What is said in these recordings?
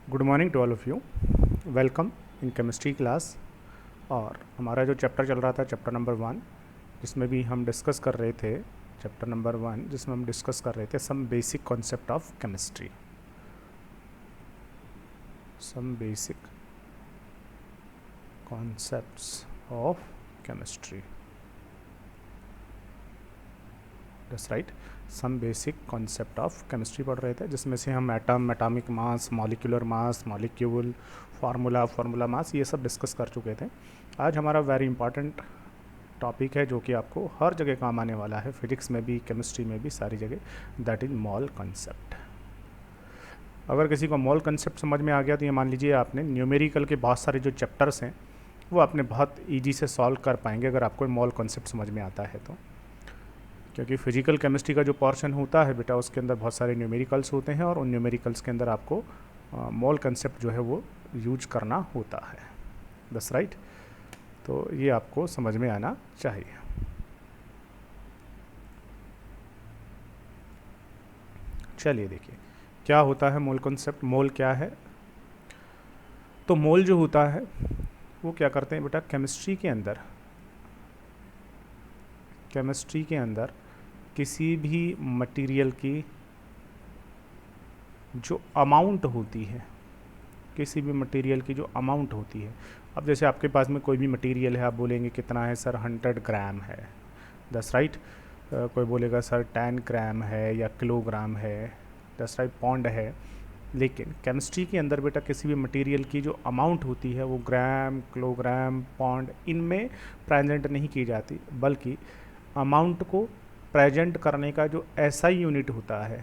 Good morning to all of you. Welcome in chemistry class. और हमारा जो chapter चल रहा था चैप्टर नंबर 1, जिसमें भी हम डिस्कस कर रहे थे चैप्टर नंबर 1 जिसमें हम डिस्कस कर रहे थे some basic concept of chemistry. Some basic concepts of chemistry, that's right. Some basic concept of chemistry पढ़ रहे थे, जिसमें से हम atom, atomic mass, molecular mass, molecule, formula mass, ये सब डिस्कस कर चुके थे। आज हमारा वेरी इंपॉर्टेंट टॉपिक है जो कि आपको हर जगह काम आने वाला है, फिजिक्स में भी, केमिस्ट्री में भी, सारी जगह, दैट इज मोल कॉन्सेप्ट। अगर किसी को मोल कॉन्सेप्ट समझ में आ गया तो ये मान लीजिए आपने न्यूमेरिकल के बहुत सारे जो चैप्टर्स हैं वो आपने बहुत ईजी से सॉल्व कर पाएंगे अगर आपको मोल कॉन्सेप्ट समझ में आता है तो। क्योंकि फिजिकल केमिस्ट्री का जो पोर्शन होता है बेटा, उसके अंदर बहुत सारे न्यूमेरिकल्स होते हैं और उन न्यूमेरिकल्स के अंदर आपको मोल कंसेप्ट जो है वो यूज करना होता है, दैट्स राइट। तो ये आपको समझ में आना चाहिए। चलिए देखिए क्या होता है मोल कंसेप्ट। मोल क्या है? तो मोल जो होता है वो क्या करते हैं बेटा, केमिस्ट्री के अंदर किसी भी मटेरियल की जो अमाउंट होती है, किसी भी मटेरियल की जो अमाउंट होती है, अब जैसे आपके पास में कोई भी मटेरियल है, आप बोलेंगे कितना है सर, 100 ग्राम है, दैट्स राइट। कोई बोलेगा सर 10 ग्राम है या किलोग्राम है, दैट्स राइट, पॉन्ड है। लेकिन केमिस्ट्री के अंदर बेटा किसी भी मटेरियल की जो अमाउंट होती है वो ग्राम, किलोग्राम, पॉन्ड इनमें प्रेजेंट नहीं की जाती, बल्कि अमाउंट को प्रेजेंट करने का जो एसआई यूनिट होता है,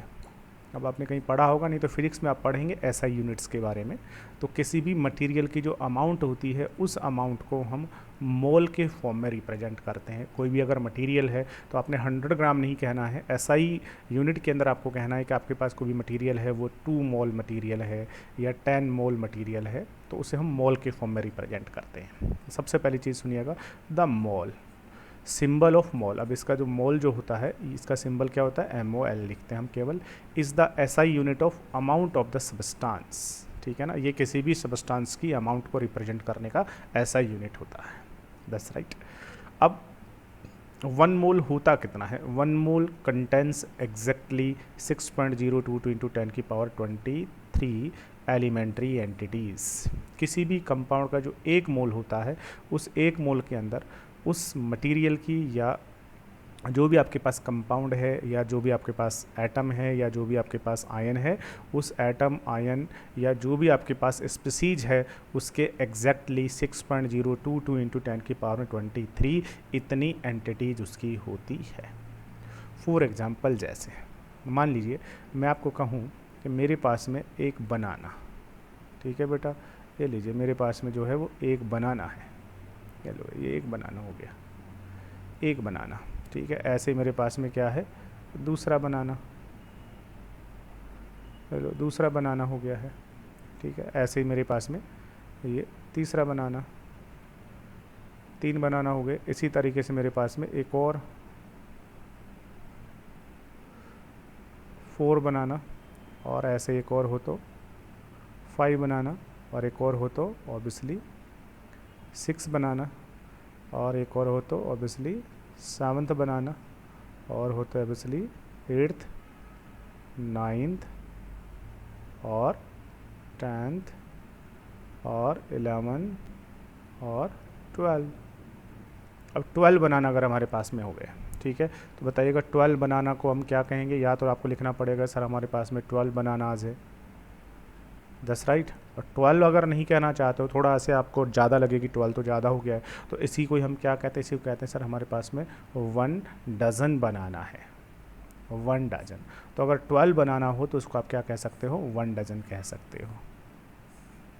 अब आपने कहीं पढ़ा होगा, नहीं तो फिजिक्स में आप पढ़ेंगे एसआई यूनिट्स के बारे में। तो किसी भी मटेरियल की जो अमाउंट होती है उस अमाउंट को हम मोल के फॉर्म में रिप्रेजेंट करते हैं। कोई भी अगर मटेरियल है तो आपने 100 ग्राम नहीं कहना है, एसआई यूनिट के अंदर आपको कहना है कि आपके पास कोई भी मटेरियल है वो 2 मोल मटेरियल है या 10 मोल मटेरियल है, तो उसे हम मोल के फॉर्म में रिप्रेजेंट करते हैं। सबसे पहली चीज़ सुनिएगा, the mole, symbol of mole. अब इसका जो मोल जो होता है इसका सिंबल क्या होता है, MOL लिखते हैं हम केवल। Is the SI unit of amount of the substance, ठीक है ना, ये किसी भी सबस्टांस की अमाउंट को रिप्रेजेंट करने का SI यूनिट होता है, दैट्स राइट। अब 1 मोल होता कितना है? 1 मोल कंटेंस एग्जैक्टली 6.022 इंटू 10 की पावर 23 एलिमेंट्री एंटिटीज़। किसी भी कंपाउंड का जो 1 मोल होता है, उस 1 मोल के अंदर उस मटेरियल की या जो भी आपके पास कंपाउंड है या जो भी आपके पास एटम है या जो भी आपके पास आयन है, उस एटम, आयन या जो भी आपके पास स्पीसीज है उसके एग्जैक्टली 6.022 इंटू 10 की पावर 23 इतनी एंटिटीज उसकी होती है। फॉर एग्जांपल, जैसे मान लीजिए मैं आपको कहूँ कि मेरे पास में एक बनाना, ठीक है बेटा, ये लीजिए मेरे पास में जो है वो एक बनाना है, चलो ये एक बनाना हो गया, एक बनाना, ठीक है। ऐसे मेरे पास में क्या है, दूसरा बनाना, चलो दूसरा बनाना हो गया है, ठीक है। ऐसे ही मेरे पास में ये तीसरा बनाना, 3 बनाना हो गए। इसी तरीके से मेरे पास में एक और 4 बनाना, और ऐसे एक और हो तो 5 बनाना, और एक और हो तो ऑब्वियसली 6 बनाना, और एक और हो तो ऑब्वियसली 7th बनाना, और हो तो ऑब्वियसली 8th, 9th और 10th और 11 और 12। अब 12 बनाना अगर हमारे पास में हो गए, ठीक है, तो बताइएगा 12 बनाना को हम क्या कहेंगे? या तो आपको लिखना पड़ेगा सर हमारे पास में 12 बनानाज है, दैट्स राइट। और 12 अगर नहीं कहना चाहते हो, थोड़ा ऐसे आपको ज़्यादा लगे कि 12 तो ज़्यादा हो गया है, तो इसी को हम क्या कहते हैं, इसी को कहते हैं सर हमारे पास में 1 डज़न बनाना है, 1 डज़न। तो अगर 12 बनाना हो तो उसको आप क्या कह सकते हो, 1 डज़न कह सकते हो,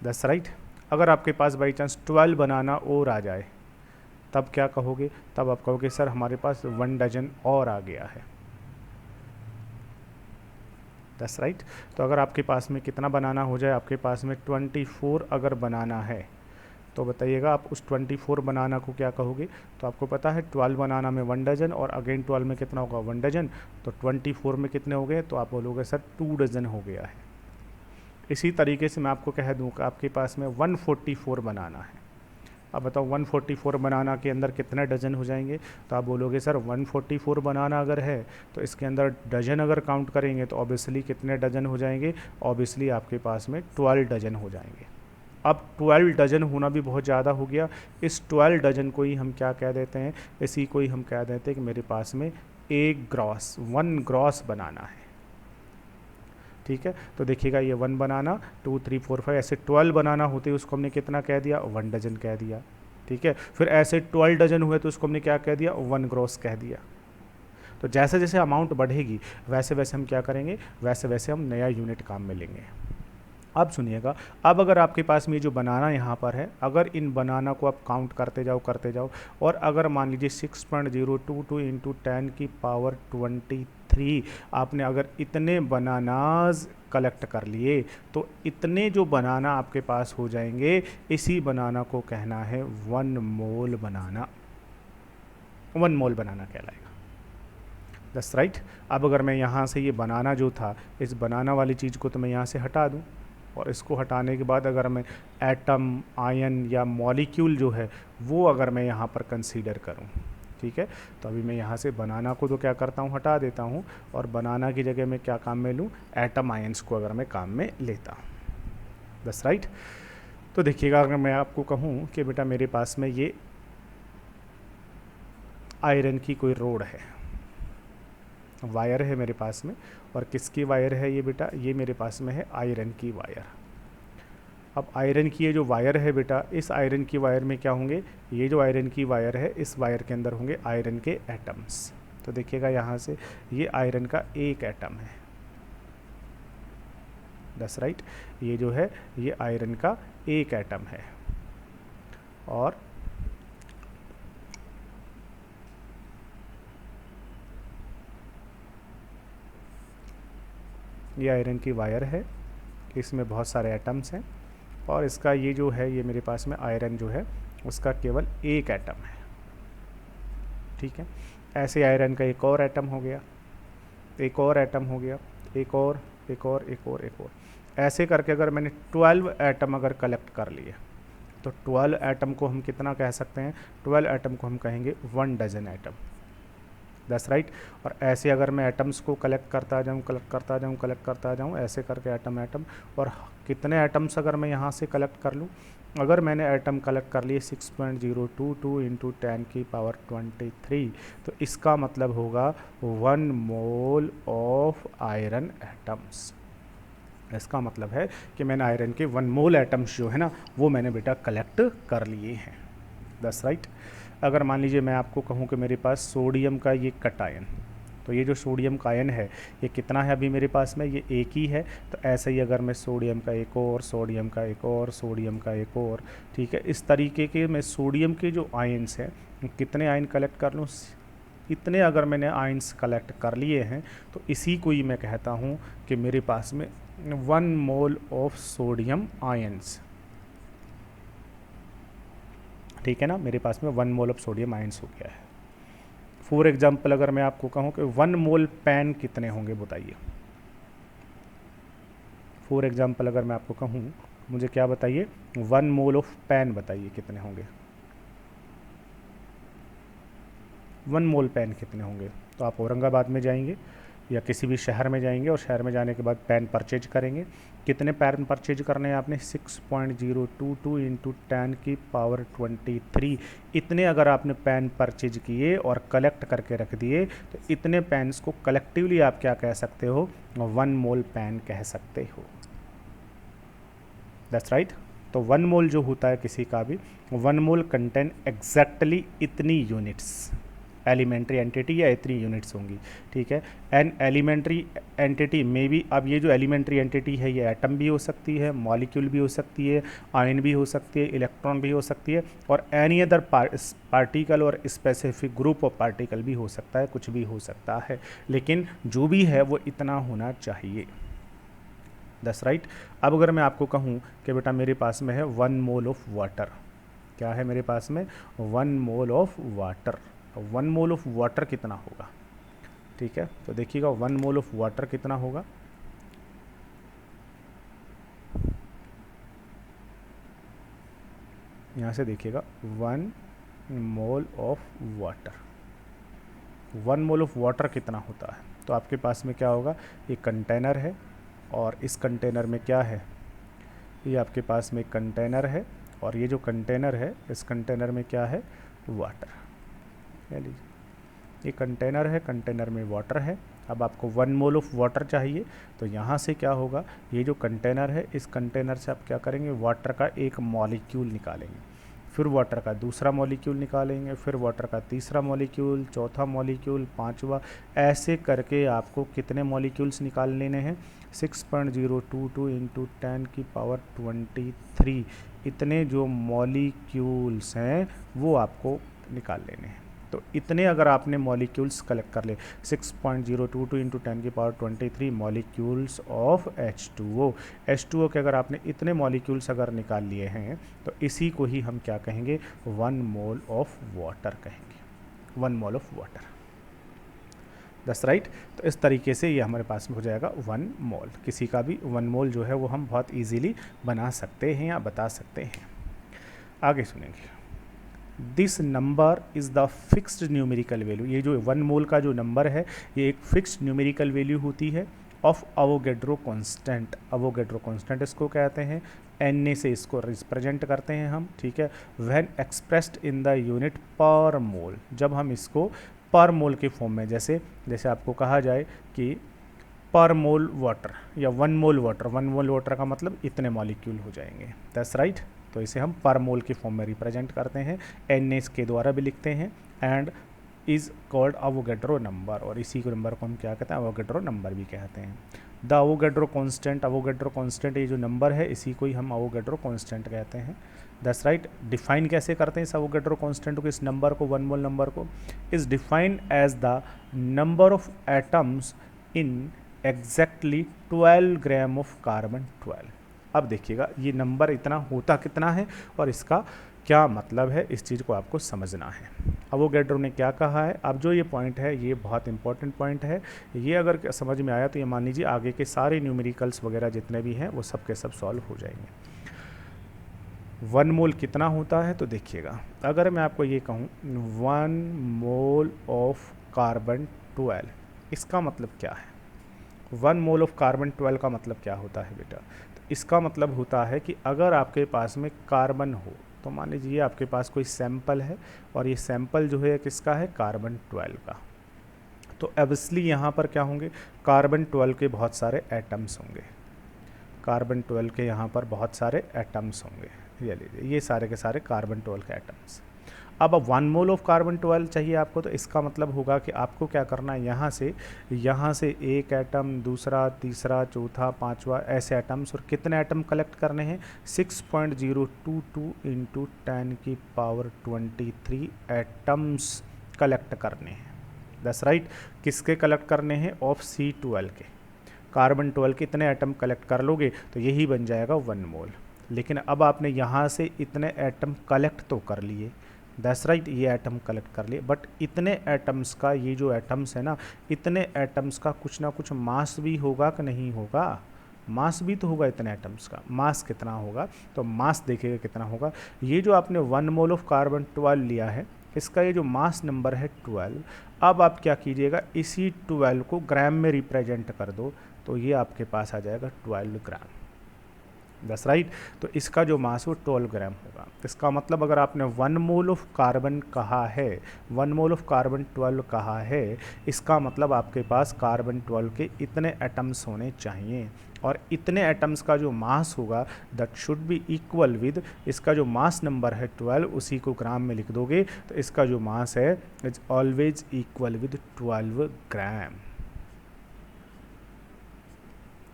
दैट्स राइट। अगर आपके पास बाई चांस 12 बनाना और आ जाए तब क्या कहोगे? तब आप कहोगे सर हमारे पास 1 डज़न और आ गया है, दैट्स राइट। तो अगर आपके पास में कितना बनाना हो जाए, आपके पास में 24 अगर बनाना है, तो बताइएगा आप उस 24 बनाना को क्या कहोगे? तो आपको पता है 12 बनाना में 1 डज़न और अगेन 12 में कितना होगा, 1 डज़न, तो 24 में कितने हो गए? तो आप बोलोगे सर 2 डज़न हो गया है। इसी तरीके से मैं आपको कह दूं कि आपके पास में 144 बनाना है। अब बताओ 144 बनाना के अंदर कितने डजन हो जाएंगे? तो आप बोलोगे सर 144 बनाना अगर है तो इसके अंदर डजन अगर काउंट करेंगे तो ऑब्वियसली कितने डजन हो जाएंगे? ऑब्वियसली आपके पास में 12 डजन हो जाएंगे। अब 12 डजन होना भी बहुत ज़्यादा हो गया। इस 12 डजन को ही हम क्या कह देते हैं? इसी को ही हम कह देते हैं कि मेरे पास में एक ग्रॉस, 1 ग्रॉस बनाना है। ठीक है, तो देखिएगा ये 1 बनाना, 2 3 4 5 ऐसे 12 बनाना होते उसको हमने कितना कह दिया? 1 डजन कह दिया। ठीक है, फिर ऐसे 12 डजन हुए तो उसको हमने क्या कह दिया? 1 ग्रॉस कह दिया। तो जैसे जैसे अमाउंट बढ़ेगी वैसे वैसे हम क्या करेंगे? वैसे वैसे हम नया यूनिट काम में लेंगे। अब सुनिएगा, अब अगर आपके पास में जो बनाना यहाँ पर है, अगर इन बनाना को आप काउंट करते जाओ और अगर मान लीजिए 6.022 इंटू 10 की पावर 23 आपने अगर इतने बनानाज कलेक्ट कर लिए तो इतने जो बनाना आपके पास हो जाएंगे, इसी बनाना को कहना है 1 मोल बनाना। 1 मोल बनाना कहलाएगा। That's right. अब अगर मैं यहाँ से ये बनाना जो था, इस बनाना वाली चीज़ को तो मैं यहाँ से हटा दूँ, और इसको हटाने के बाद अगर मैं एटम, आयन या मॉलिक्यूल जो है वो अगर मैं यहाँ पर कंसीडर करूँ, ठीक है, तो अभी मैं यहाँ से बनाना को तो क्या करता हूँ? हटा देता हूँ, और बनाना की जगह मैं क्या काम में लूँ? एटम आयंस को अगर मैं काम में लेता हूँ। That's right. तो देखिएगा, अगर मैं आपको कहूँ कि बेटा मेरे पास में ये आयरन की कोई रोड है, वायर है मेरे पास में, और किसकी वायर है ये बेटा? ये मेरे पास में है आयरन की वायर। अब आयरन की ये जो वायर है बेटा, इस आयरन की वायर में क्या होंगे? ये जो आयरन की वायर है, इस वायर के अंदर होंगे आयरन के एटम्स। तो देखिएगा यहाँ से ये आयरन का एक एटम है। That's right. ये जो है ये आयरन का एक एटम है, और ये आयरन की वायर है, इसमें बहुत सारे एटम्स हैं, और इसका ये जो है ये मेरे पास में आयरन जो है उसका केवल एक एटम है। ठीक है, ऐसे आयरन का एक और एटम हो गया, एक और एटम हो गया, एक और, एक और, एक और, एक और, ऐसे करके अगर मैंने 12 एटम अगर कलेक्ट कर लिए तो 12 एटम को हम कितना कह सकते हैं? 12 एटम को हम कहेंगे 1 डजन एटम। That's right. और ऐसे अगर मैं एटम्स को कलेक्ट करता जाऊँ ऐसे करके एटम, और कितने एटम्स अगर मैं यहाँ से कलेक्ट कर लूँ? अगर मैंने एटम कलेक्ट कर लिए 6.022 इंटू 10 की पावर 23, तो इसका मतलब होगा 1 मोल ऑफ आयरन एटम्स। इसका मतलब है कि मैंने आयरन के 1 मोल एटम्स जो है ना वो मैंने बेटा कलेक्ट कर लिए हैं। That's right. अगर मान लीजिए मैं आपको कहूँ कि मेरे पास सोडियम का ये कटायन, तो ये जो सोडियम का आयन है ये कितना है अभी मेरे पास में? ये एक ही है। तो ऐसे ही अगर मैं सोडियम का एक और, सोडियम का एक और, सोडियम का एक और, ठीक है, इस तरीके के मैं सोडियम के जो आयन्स हैं कितने आयन कलेक्ट कर लूँ? इतने अगर मैंने आयन्स कलेक्ट कर लिए हैं तो इसी को ही मैं कहता हूँ कि मेरे पास में 1 मोल ऑफ सोडियम आयन्स। ठीक है ना, मेरे पास में 1 मोल ऑफ सोडियम आयन्स हो गया है। फॉर एग्जाम्पल अगर मैं आपको कहूँ कि 1 मोल पेन कितने होंगे बताइए? फॉर एग्जाम्पल अगर मैं आपको कहूँ, मुझे क्या बताइए? 1 मोल ऑफ पेन बताइए कितने होंगे? 1 मोल पेन कितने होंगे? तो आप औरंगाबाद में जाएंगे या किसी भी शहर में जाएंगे, और शहर में जाने के बाद पेन परचेज करेंगे। कितने पेन परचेज करने हैं आपने? 6.022 इंटू 10 की पावर 23। इतने अगर आपने पेन परचेज किए और कलेक्ट करके रख दिए तो इतने पेन्स को कलेक्टिवली आप क्या कह सकते हो? 1 मोल पेन कह सकते हो। That's right. तो 1 मोल जो होता है किसी का भी, 1 मोल कंटेन एग्जैक्टली इतनी यूनिट्स, एलिमेंट्री एंटिटी या इतनी यूनिट्स होंगी। ठीक है, एन एलिमेंट्री एंटिटी में भी, अब ये जो एलिमेंट्री एंटिटी है ये एटम भी हो सकती है, मॉलिक्यूल भी हो सकती है, आयन भी हो सकती है, इलेक्ट्रॉन भी हो सकती है, और एनी अदर पार्टिकल और स्पेसिफिक ग्रुप ऑफ पार्टिकल भी हो सकता है, कुछ भी हो सकता है, लेकिन जो भी है वो इतना होना चाहिए। That's right. अब अगर मैं आपको कहूँ कि बेटा मेरे पास में है 1 मोल ऑफ वाटर, क्या है मेरे पास में? 1 mole of water. 1 mole of water कितना होगा? ठीक है, तो देखिएगा 1 मोल ऑफ वाटर कितना होगा? यहाँ से देखिएगा 1 mole of water, 1 mole of water कितना होता है? तो आपके पास में क्या होगा, ये कंटेनर है और इस कंटेनर में क्या है, ये आपके पास में कंटेनर है और ये जो कंटेनर है इस कंटेनर में क्या है, वाटर। कह लीजिए ये कंटेनर है, कंटेनर में वाटर है। अब आपको 1 मोल ऑफ वाटर चाहिए, तो यहाँ से क्या होगा, ये जो कंटेनर है इस कंटेनर से आप क्या करेंगे, वाटर का एक मॉलिक्यूल निकालेंगे, फिर वाटर का दूसरा मॉलिक्यूल निकालेंगे, फिर वाटर का तीसरा मॉलिक्यूल, चौथा मॉलिक्यूल, पांचवा, ऐसे करके आपको कितने मॉलिक्यूल्स निकाल लेने हैं, 6.022 इंटू 10⁻23 इतने जो मॉलिक्यूल्स हैं वो आपको निकाल लेने हैं। तो इतने अगर आपने मॉलिक्यूल्स कलेक्ट कर ले, 6.022 इंटू 10⁻23 मॉलिक्यूल्स ऑफ H2O के अगर आपने इतने मॉलिक्यूल्स अगर निकाल लिए हैं तो इसी को ही हम क्या कहेंगे, 1 मोल ऑफ वाटर कहेंगे, 1 mole of water. That's right. तो इस तरीके से ये हमारे पास में हो जाएगा 1 मोल। किसी का भी 1 मोल जो है वो हम बहुत ईजीली बना सकते हैं या बता सकते हैं। आगे सुनेंगे, this number is the fixed numerical value. ये जो 1 मोल का जो नंबर है ये एक फिक्स्ड न्यूमेरिकल वैल्यू होती है ऑफ अवोगैड्रो कांस्टेंट। अवोगैड्रो कांस्टेंट इसको कहते हैं, Na से इसको रिप्रेजेंट करते हैं हम, ठीक है। When expressed in the unit पर मोल, जब हम इसको पर मोल के फॉर्म में, जैसे आपको कहा जाए कि पर मोल वाटर या 1 मोल वाटर, 1 मोल वाटर का मतलब इतने मॉलिक्यूल हो जाएंगे, दैट्स राइट। तो इसे हम पर मोल के फॉर्म में रिप्रेजेंट करते हैं, Na के द्वारा भी लिखते हैं, एंड इज़ कॉल्ड अवोगैड्रो नंबर, और इसी को नंबर को हम क्या कहते हैं, अवोगैड्रो नंबर भी कहते हैं। द अवोगैड्रो कांस्टेंट ये जो नंबर है इसी को ही हम अवोगैड्रो कांस्टेंट कहते हैं, दैट्स राइट। डिफाइन कैसे करते हैं इस अवोगैड्रो कांस्टेंट को, इस नंबर को, 1 मोल नंबर को, is defined as the number of atoms in exactly 12 gram of carbon 12। अब देखिएगा ये नंबर इतना होता कितना है और इसका क्या मतलब है, इस चीज़ को आपको समझना है। अवोगैड्रो ने क्या कहा है, अब जो ये पॉइंट है ये बहुत इंपॉर्टेंट पॉइंट है, ये अगर समझ में आया तो ये मान लीजिए आगे के सारे न्यूमेरिकल्स वगैरह जितने भी हैं वो सब के सब सॉल्व हो जाएंगे। 1 मोल कितना होता है, तो देखिएगा अगर मैं आपको ये कहूँ 1 मोल ऑफ कार्बन 12, इसका मतलब क्या है, 1 मोल ऑफ कार्बन 12 का मतलब क्या होता है बेटा, तो इसका मतलब होता है कि अगर आपके पास में कार्बन हो, तो मान लीजिए आपके पास कोई सैंपल है और ये सैंपल जो है किसका है, कार्बन 12 का, तो ऑब्वियसली यहाँ पर क्या होंगे, कार्बन 12 के बहुत सारे एटम्स होंगे, कार्बन 12 के यहाँ पर बहुत सारे एटम्स होंगे, ये लीजिए ये सारे के सारे कार्बन 12 के एटम्स। अब 1 मोल ऑफ कार्बन 12 चाहिए आपको, तो इसका मतलब होगा कि आपको क्या करना है, यहाँ से एक एटम, दूसरा, तीसरा, चौथा, पांचवा, ऐसे एटम्स, और कितने एटम कलेक्ट करने हैं, 6.022 इंटू 10⁻23 एटम्स कलेक्ट करने हैं, दैट्स राइट। किसके कलेक्ट करने हैं, ऑफ C12 के, कार्बन 12 के इतने एटम कलेक्ट कर लोगे तो यही बन जाएगा 1 मोल। लेकिन अब आपने यहाँ से इतने एटम कलेक्ट तो कर लिए, दैट्स राइट, ये एटम कलेक्ट कर लिए, बट इतने एटम्स का, ये जो एटम्स है ना, इतने एटम्स का कुछ ना कुछ मास भी होगा कि नहीं होगा, मास भी तो होगा इतने एटम्स का, मास कितना होगा, तो मास देखिएगा कितना होगा, ये जो आपने 1 मोल ऑफ कार्बन 12 लिया है इसका ये जो मास नंबर है 12, अब आप क्या कीजिएगा, इसी 12 को ग्राम में रिप्रेजेंट कर दो, तो ये आपके पास आ जाएगा 12 ग्राम, दैट्स राइट। तो इसका जो मास वो 12 ग्राम होगा। इसका मतलब अगर आपने 1 मोल ऑफ कार्बन कहा है, 1 मोल ऑफ कार्बन 12 कहा है, इसका मतलब आपके पास कार्बन 12 के इतने एटम्स होने चाहिए, और इतने एटम्स का जो मास होगा that should be equal with, इसका जो मास नंबर है 12 उसी को ग्राम में लिख दोगे, तो इसका जो मास है is always equal with 12 gram,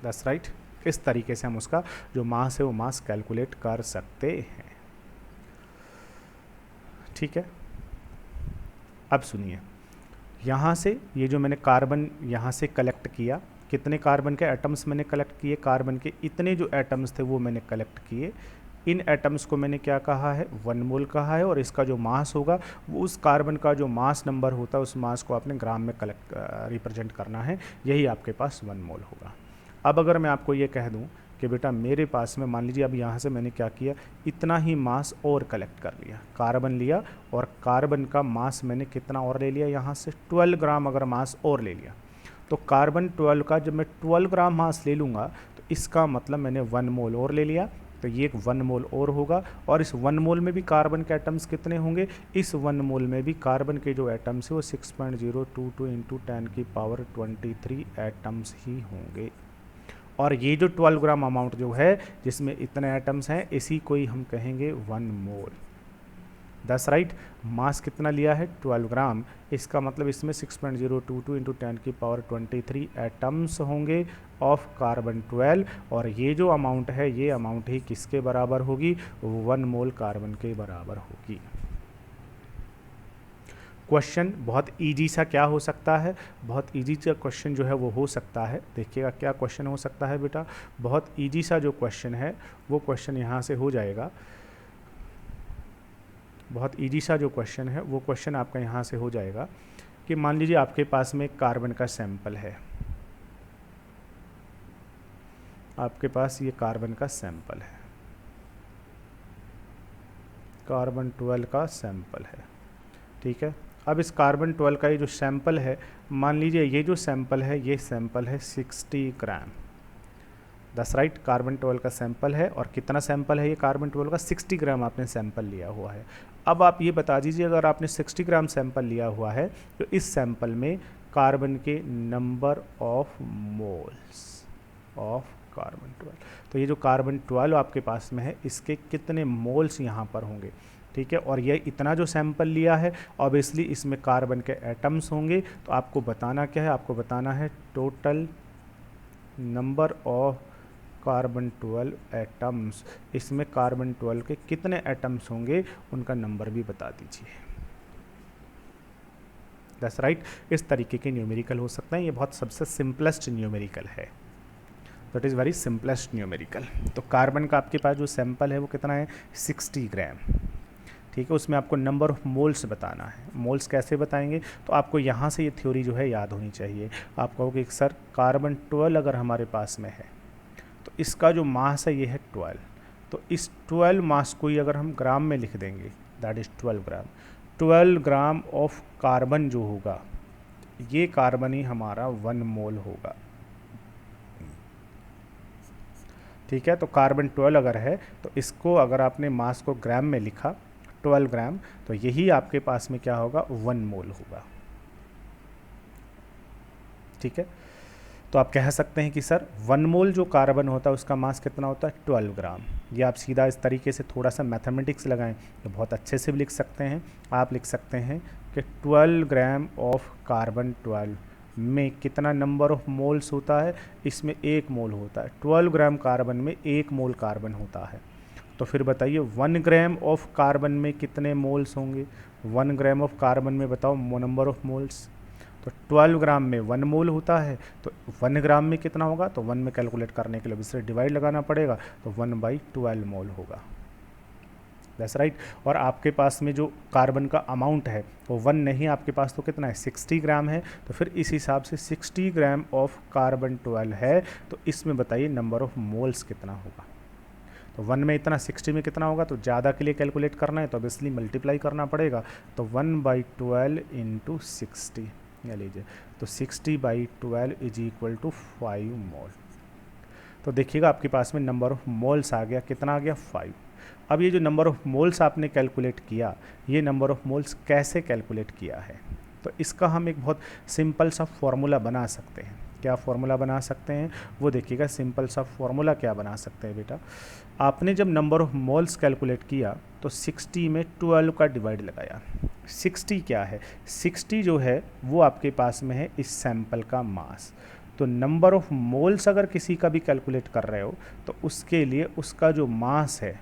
that's right. इस तरीके से हम उसका जो मास है वो मास कैलकुलेट कर सकते हैं, ठीक है। अब सुनिए, यहाँ से ये जो मैंने कार्बन यहाँ से कलेक्ट किया, कितने कार्बन के एटम्स मैंने कलेक्ट किए, कार्बन के इतने जो एटम्स थे वो मैंने कलेक्ट किए, इन एटम्स को मैंने क्या कहा है, 1 मोल कहा है, और इसका जो मास होगा वो उस कार्बन का जो मास नंबर होता है उस मास को आपने ग्राम में रिप्रेजेंट करना है, यही आपके पास 1 मोल होगा। अब अगर मैं आपको ये कह दूं कि बेटा मेरे पास में मान लीजिए अब यहाँ से मैंने क्या किया, इतना ही मास और कलेक्ट कर लिया, कार्बन लिया और कार्बन का मास मैंने कितना और ले लिया, यहाँ से 12 ग्राम अगर मास और ले लिया, तो कार्बन 12 का जब मैं 12 ग्राम मास ले लूँगा तो इसका मतलब मैंने 1 मोल और ले लिया, तो ये एक 1 मोल और होगा। और इस 1 मोल में भी कार्बन के एटम्स कितने होंगे, इस 1 मोल में भी कार्बन के जो एटम्स है वो 6.022 इंटू 10⁻23 एटम्स ही होंगे। और ये जो 12 ग्राम अमाउंट जो है जिसमें इतने एटम्स हैं, इसी को ही हम कहेंगे 1 मोल। दस राइट, मास कितना लिया है 12 ग्राम, इसका मतलब इसमें 6.022 इंटू 10⁻23 एटम्स होंगे ऑफ कार्बन 12, और ये जो अमाउंट है ये अमाउंट ही किसके बराबर होगी, 1 मोल कार्बन के बराबर होगी। क्वेश्चन बहुत इजी सा क्या हो सकता है, बहुत इजी सा क्वेश्चन जो है वो हो सकता है। देखिएगा क्या क्वेश्चन हो सकता है बेटा, बहुत इजी सा जो क्वेश्चन है वो क्वेश्चन यहाँ से हो जाएगा। बहुत इजी सा जो क्वेश्चन है वो क्वेश्चन आपका यहाँ से हो जाएगा कि मान लीजिए आपके पास में कार्बन का सैंपल है, आपके पास ये कार्बन का सैंपल है, कार्बन 12 का सैंपल है, ठीक है। अब इस कार्बन 12 का ये जो सैंपल है, मान लीजिए ये जो सैंपल है ये सैंपल है 60 ग्राम। दस राइट, कार्बन 12 का सैंपल है और कितना सैंपल है ये कार्बन 12 का, 60 ग्राम आपने सैंपल लिया हुआ है। अब आप ये बता दीजिए अगर आपने 60 ग्राम सैंपल लिया हुआ है तो इस सैंपल में कार्बन के number of moles of carbon 12, तो ये जो कार्बन 12 आपके पास में है इसके कितने मोल्स यहाँ पर होंगे, ठीक है। और ये इतना जो सैंपल लिया है ऑब्वियसली इसमें कार्बन के एटम्स होंगे, तो आपको बताना क्या है, आपको बताना है total number of carbon 12 atoms, इसमें कार्बन 12 के कितने एटम्स होंगे उनका नंबर भी बता दीजिए। दैट्स राइट, इस तरीके के न्यूमेरिकल हो सकते हैं, ये बहुत सबसे सिंपलेस्ट न्यूमेरिकल है, that is very simplest numerical. तो कार्बन का आपके पास जो सैंपल है वो कितना है 60 ग्राम, ठीक है। उसमें आपको नंबर ऑफ मोल्स बताना है। मोल्स कैसे बताएंगे, तो आपको यहाँ से ये थ्योरी जो है याद होनी चाहिए। आप कहोगे कि सर कार्बन 12 अगर हमारे पास में है तो इसका जो मास है ये है 12, तो इस 12 मास को ही अगर हम ग्राम में लिख देंगे that is 12 gram, 12 gram of carbon जो होगा ये कार्बन ही हमारा 1 मोल होगा, ठीक है। तो कार्बन 12 अगर है तो इसको अगर आपने मास को ग्राम में लिखा 12 ग्राम, तो यही आपके पास में क्या होगा 1 मोल होगा, ठीक है। तो आप कह सकते हैं कि सर 1 मोल जो कार्बन होता है उसका मास कितना होता है 12 ग्राम। ये आप सीधा इस तरीके से थोड़ा सा मैथमेटिक्स लगाएं तो बहुत अच्छे से भी लिख सकते हैं। आप लिख सकते हैं कि 12 ग्राम ऑफ कार्बन 12 में कितना नंबर ऑफ मोल्स होता है, इसमें 1 मोल होता है। 12 ग्राम कार्बन में 1 मोल कार्बन होता है, तो फिर बताइए 1 ग्राम ऑफ कार्बन में कितने मोल्स होंगे, 1 ग्राम ऑफ कार्बन में बताओ नंबर ऑफ मोल्स, तो 12 ग्राम में 1 मोल होता है, तो 1 ग्राम में कितना होगा, तो 1 में कैलकुलेट करने के लिए इससे डिवाइड लगाना पड़ेगा, तो 1/12 मोल होगा, दैट्स राइट। और आपके पास में जो कार्बन का अमाउंट है वो 1 नहीं, आपके पास तो कितना है 60 ग्राम है, तो फिर इस हिसाब से 60 ग्राम ऑफ कार्बन 12 है, तो इसमें बताइए नंबर ऑफ मोल्स कितना होगा। तो 1 में इतना 60 में कितना होगा, तो ज़्यादा के लिए कैलकुलेट करना है तो ऑब्वियसली मल्टीप्लाई करना पड़ेगा, तो 1/12 इंटू 60 या लीजिए, तो 60/12 इज इक्वल टू 5 मोल। तो देखिएगा आपके पास में नंबर ऑफ मोल्स आ गया, कितना आ गया 5। अब ये जो नंबर ऑफ मोल्स आपने कैलकुलेट किया, ये नंबर ऑफ मोल्स कैसे कैलकुलेट किया है, तो इसका हम एक बहुत सिंपल सा फॉर्मूला बना सकते हैं। क्या फॉर्मूला बना सकते हैं वो देखिएगा, सिंपल सा फॉर्मूला क्या बना सकते हैं बेटा, आपने जब नंबर ऑफ मोल्स कैलकुलेट किया तो 60 में 12 का डिवाइड लगाया। 60 क्या है, 60 जो है वो आपके पास में है इस सैंपल का मास, तो नंबर ऑफ मोल्स अगर किसी का भी कैलकुलेट कर रहे हो तो उसके लिए उसका जो मास है,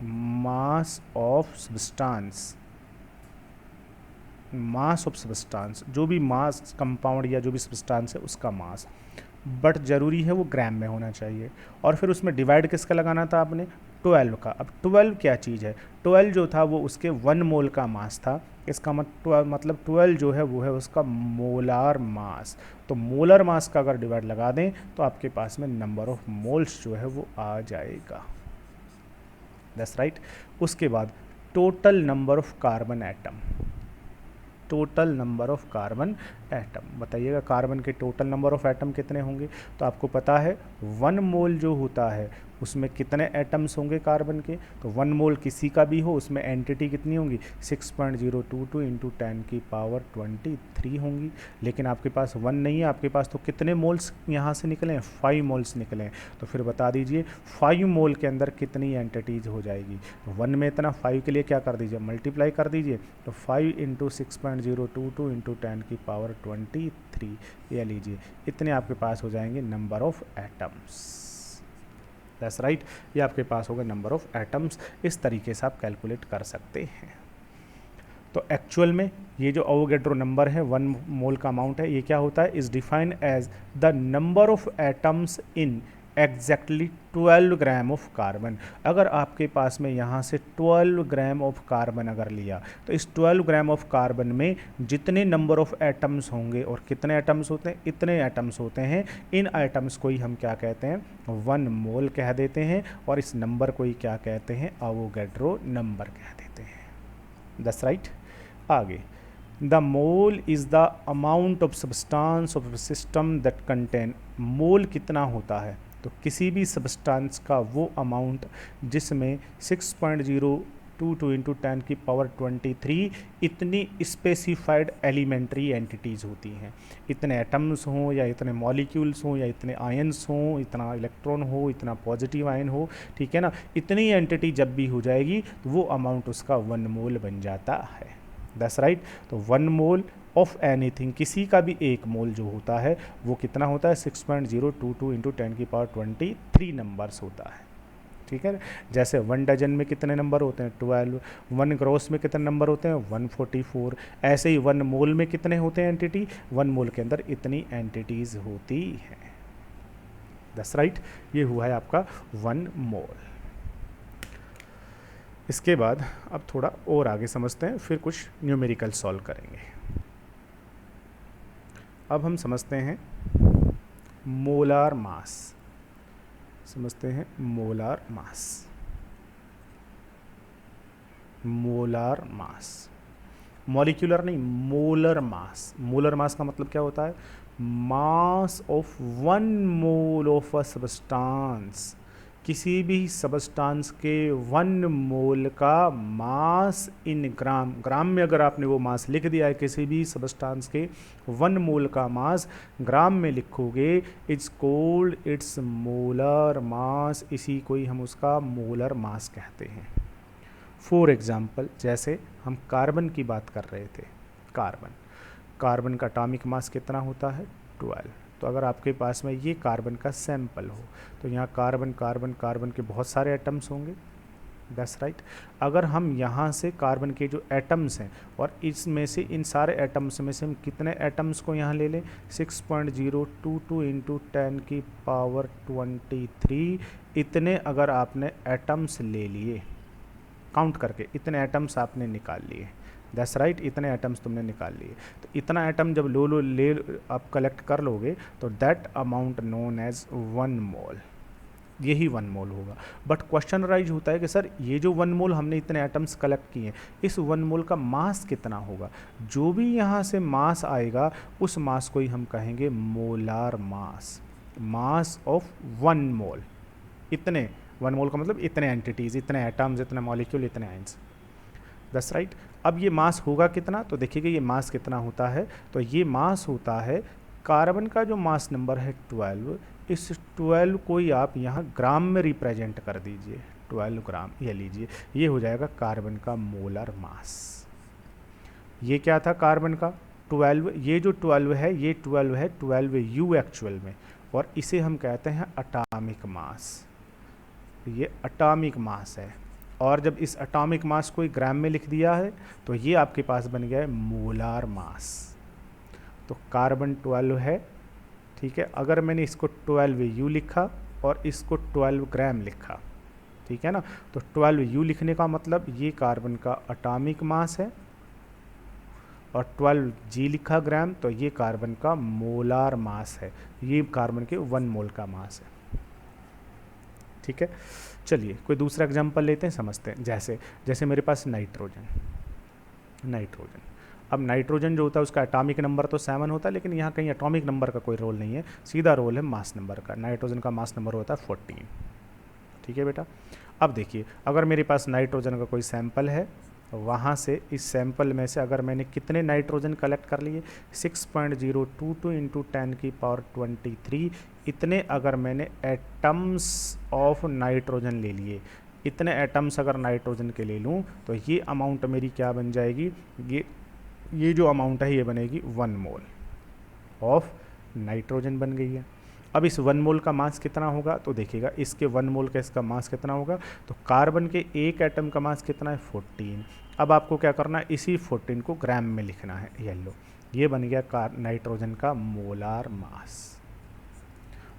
mass of substance, mass of substance, जो भी मास कंपाउंड या जो भी सब्सटेंस है उसका मास, बट ज़रूरी है वो ग्राम में होना चाहिए। और फिर उसमें डिवाइड किसका लगाना था आपने 12 का। अब 12 क्या चीज़ है, 12 जो था वो उसके 1 मोल का मास था, इसका मतलब 12 जो है वो है उसका मोलार मास, तो मोलर मास का अगर डिवाइड लगा दें तो आपके पास में नंबर ऑफ मोल्स जो है वो आ जाएगा। That's right. उसके बाद total number of carbon atom, total number of carbon atom बताइएगा, कार्बन के टोटल नंबर ऑफ एटम कितने होंगे। तो आपको पता है 1 मोल जो होता है उसमें कितने एटम्स होंगे कार्बन के, तो 1 मोल किसी का भी हो उसमें एंटिटी कितनी होंगी 6.022 इंटू 10 की पावर 23 होंगी। लेकिन आपके पास 1 नहीं है, आपके पास तो कितने मोल्स यहाँ से निकले हैं, 5 मोल्स निकले हैं। तो फिर बता दीजिए 5 मोल के अंदर कितनी एंटिटीज हो जाएगी। 1 में इतना, 5 के लिए क्या कर दीजिए मल्टीप्लाई कर दीजिए, तो 5 इंटू 6.022 इंटू 10 की पावर 23, ये लीजिए इतने आपके पास हो जाएंगे number of atoms. That's right, ये आपके पास होगा नंबर ऑफ एटम्स। इस तरीके से आप कैलकुलेट कर सकते हैं। तो एक्चुअल में ये जो अवोगैड्रो नंबर है 1 मोल का अमाउंट है, ये क्या होता है, is defined as the number of atoms in exactly 12 gram of carbon. अगर आपके पास में यहाँ से 12 ग्राम ऑफ कार्बन अगर लिया तो इस 12 ग्राम ऑफ कार्बन में जितने नंबर ऑफ एटम्स होंगे, और कितने एटम्स होते हैं, इतने एटम्स होते हैं, इन एटम्स को ही हम क्या कहते हैं 1 मोल कह देते हैं, और इस नंबर को ही क्या कहते हैं अवोगैड्रो नंबर कह देते हैं। That's right. आगे, the mole is the amount of substance of system that contain, mole कितना होता है, तो किसी भी सब्सटेंस का वो अमाउंट जिसमें 6.022 इंटू 10 की पावर 23 इतनी स्पेसिफाइड एलिमेंट्री एंटिटीज़ होती हैं। इतने एटम्स हों या इतने मॉलिक्यूल्स हों या इतने आयन्स हों, इतना इलेक्ट्रॉन हो, इतना पॉजिटिव आयन हो, ठीक है ना, इतनी एंटिटी जब भी हो जाएगी तो वो अमाउंट उसका 1 मोल बन जाता है। That's right. तो 1 मोल ऑफ एनीथिंग, किसी का भी 1 मोल जो होता है वो कितना होता है 6.022 इंटू 10 की पावर 23 नंबर्स होता है। ठीक है, जैसे 1 डजन में कितने नंबर होते हैं 12, 1 ग्रोस में कितने नंबर होते हैं 144, ऐसे ही 1 मोल में कितने होते हैं एंटिटी, 1 मोल के अंदर इतनी एंटिटीज होती हैं। दैट्स राइट, ये हुआ है आपका 1 मोल। इसके बाद अब थोड़ा और आगे समझते हैं, फिर कुछ न्यूमेरिकल सॉल्व करेंगे। अब हम समझते हैं मोलार मास, समझते हैं molar mass. Molar mass, molecular नहीं, मोलर मास। मोलर मास का मतलब क्या होता है, मास of 1 mole of a substance, किसी भी सब्सटेंस के 1 मोल का मास इन ग्राम, ग्राम में अगर आपने वो मास लिख दिया है, किसी भी सब्सटेंस के 1 मोल का मास ग्राम में लिखोगे, it's called its molar mass, इसी को ही हम उसका मोलर मास कहते हैं। फॉर एग्जाम्पल, जैसे हम कार्बन की बात कर रहे थे, कार्बन का एटॉमिक मास कितना होता है 12। तो अगर आपके पास में ये कार्बन का सैंपल हो तो यहाँ कार्बन के बहुत सारे एटम्स होंगे। That's right. अगर हम यहाँ से कार्बन के जो एटम्स हैं और इसमें से इन सारे एटम्स में से हम कितने एटम्स को यहाँ ले लें 6.022 इंटू 10 की पावर 23, इतने अगर आपने एटम्स ले लिए, काउंट करके इतने एटम्स आपने निकाल लिए। दैट्स राइट, इतने एटम्स तुमने निकाल लिए। तो इतना एटम जब ले आप कलेक्ट कर लोगे तो दैट अमाउंट नोन एज 1 मोल, यही 1 मोल होगा। बट क्वेश्चन राइज होता है कि सर ये जो 1 मोल हमने इतने एटम्स कलेक्ट किए, इस 1 मोल का मास कितना होगा। जो भी यहाँ से मास आएगा उस मास को ही हम कहेंगे मोलार मास, मास ऑफ 1 मोल। इतने 1 मोल का मतलब इतने एंटिटीज़, इतने एटम्स, इतने मॉलिक्यूल, इतने आयंस। That's right. अब ये मास होगा कितना, तो देखिएगा ये मास कितना होता है, तो ये मास होता है कार्बन का जो मास नंबर है 12, इस 12 को ही आप यहाँ ग्राम में रिप्रेजेंट कर दीजिए, 12 ग्राम, ये लीजिए, ये हो जाएगा कार्बन का मोलर मास। ये क्या था कार्बन का 12, ये जो 12 है ये 12 है 12U एक्चुअल में, और इसे हम कहते हैं एटॉमिक मास। ये एटॉमिक मास है, और जब इस एटॉमिक मास को ग्राम में लिख दिया है तो ये आपके पास बन गया है मोलार मास। तो कार्बन 12 है, ठीक है, अगर मैंने इसको 12U लिखा और इसको 12 ग्राम लिखा, ठीक है ना, तो 12U लिखने का मतलब ये कार्बन का एटॉमिक मास है, और 12 जी लिखा ग्राम, तो ये कार्बन का मोलार मास है, ये कार्बन के 1 मोल का मास है। ठीक है, चलिए कोई दूसरा एग्जांपल लेते हैं, समझते हैं। जैसे जैसे मेरे पास नाइट्रोजन, अब नाइट्रोजन जो होता है उसका एटॉमिक नंबर तो 7 होता है, लेकिन यहाँ कहीं एटॉमिक नंबर का कोई रोल नहीं है, सीधा रोल है मास नंबर का। नाइट्रोजन का मास नंबर होता है 14। ठीक है बेटा, अब देखिए अगर मेरे पास नाइट्रोजन का कोई सैंपल है, वहाँ से इस सैंपल में से अगर मैंने कितने नाइट्रोजन कलेक्ट कर लिए, 6.022 इंटू 10⁻23 इतने अगर मैंने एटम्स ऑफ नाइट्रोजन ले लिए, इतने एटम्स अगर नाइट्रोजन के ले लूँ, तो ये अमाउंट मेरी क्या बन जाएगी, ये जो अमाउंट है ये बनेगी 1 मोल ऑफ नाइट्रोजन बन गई है। अब इस 1 मोल का मास कितना होगा, तो देखिएगा इसके 1 मोल का इसका मास कितना होगा, तो कार्बन के एक एटम का मास कितना है 14। अब आपको क्या करना है, इसी 14 को ग्राम में लिखना है, येलो, ये बन गया नाइट्रोजन का मोलार मास।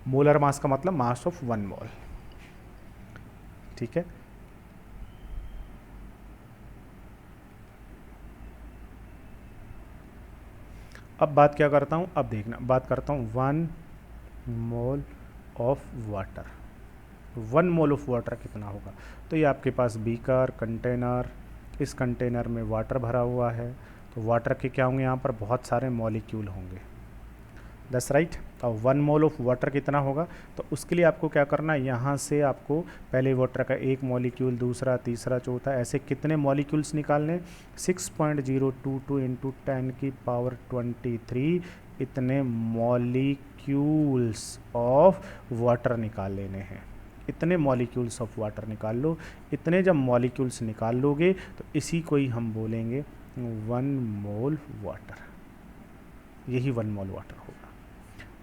मोलर मास का मतलब मास ऑफ 1 मोल। ठीक है, अब बात क्या करता हूँ, अब देखना, बात करता हूँ 1 mole of water. 1 mole of water कितना होगा, तो ये आपके पास बीकर, कंटेनर, इस कंटेनर में वाटर भरा हुआ है, तो वाटर के क्या होंगे, यहाँ पर बहुत सारे मॉलिक्यूल होंगे, दैट्स राइट। और 1 मोल ऑफ वाटर कितना होगा, तो उसके लिए आपको क्या करना है, यहाँ से आपको पहले वाटर का एक मॉलिक्यूल, दूसरा, तीसरा, चौथा, ऐसे कितने मॉलिक्यूल्स निकालने, 6.022 इंटू 10⁻23 इतने मॉलिक्यूल्स ऑफ वाटर निकाल लेने हैं। इतने मॉलिक्यूल्स ऑफ वाटर निकाल लो। इतने जब मॉलिक्यूल्स निकाल लोगे तो इसी को ही हम बोलेंगे 1 मोल वाटर, यही 1 मोल वाटर होगा।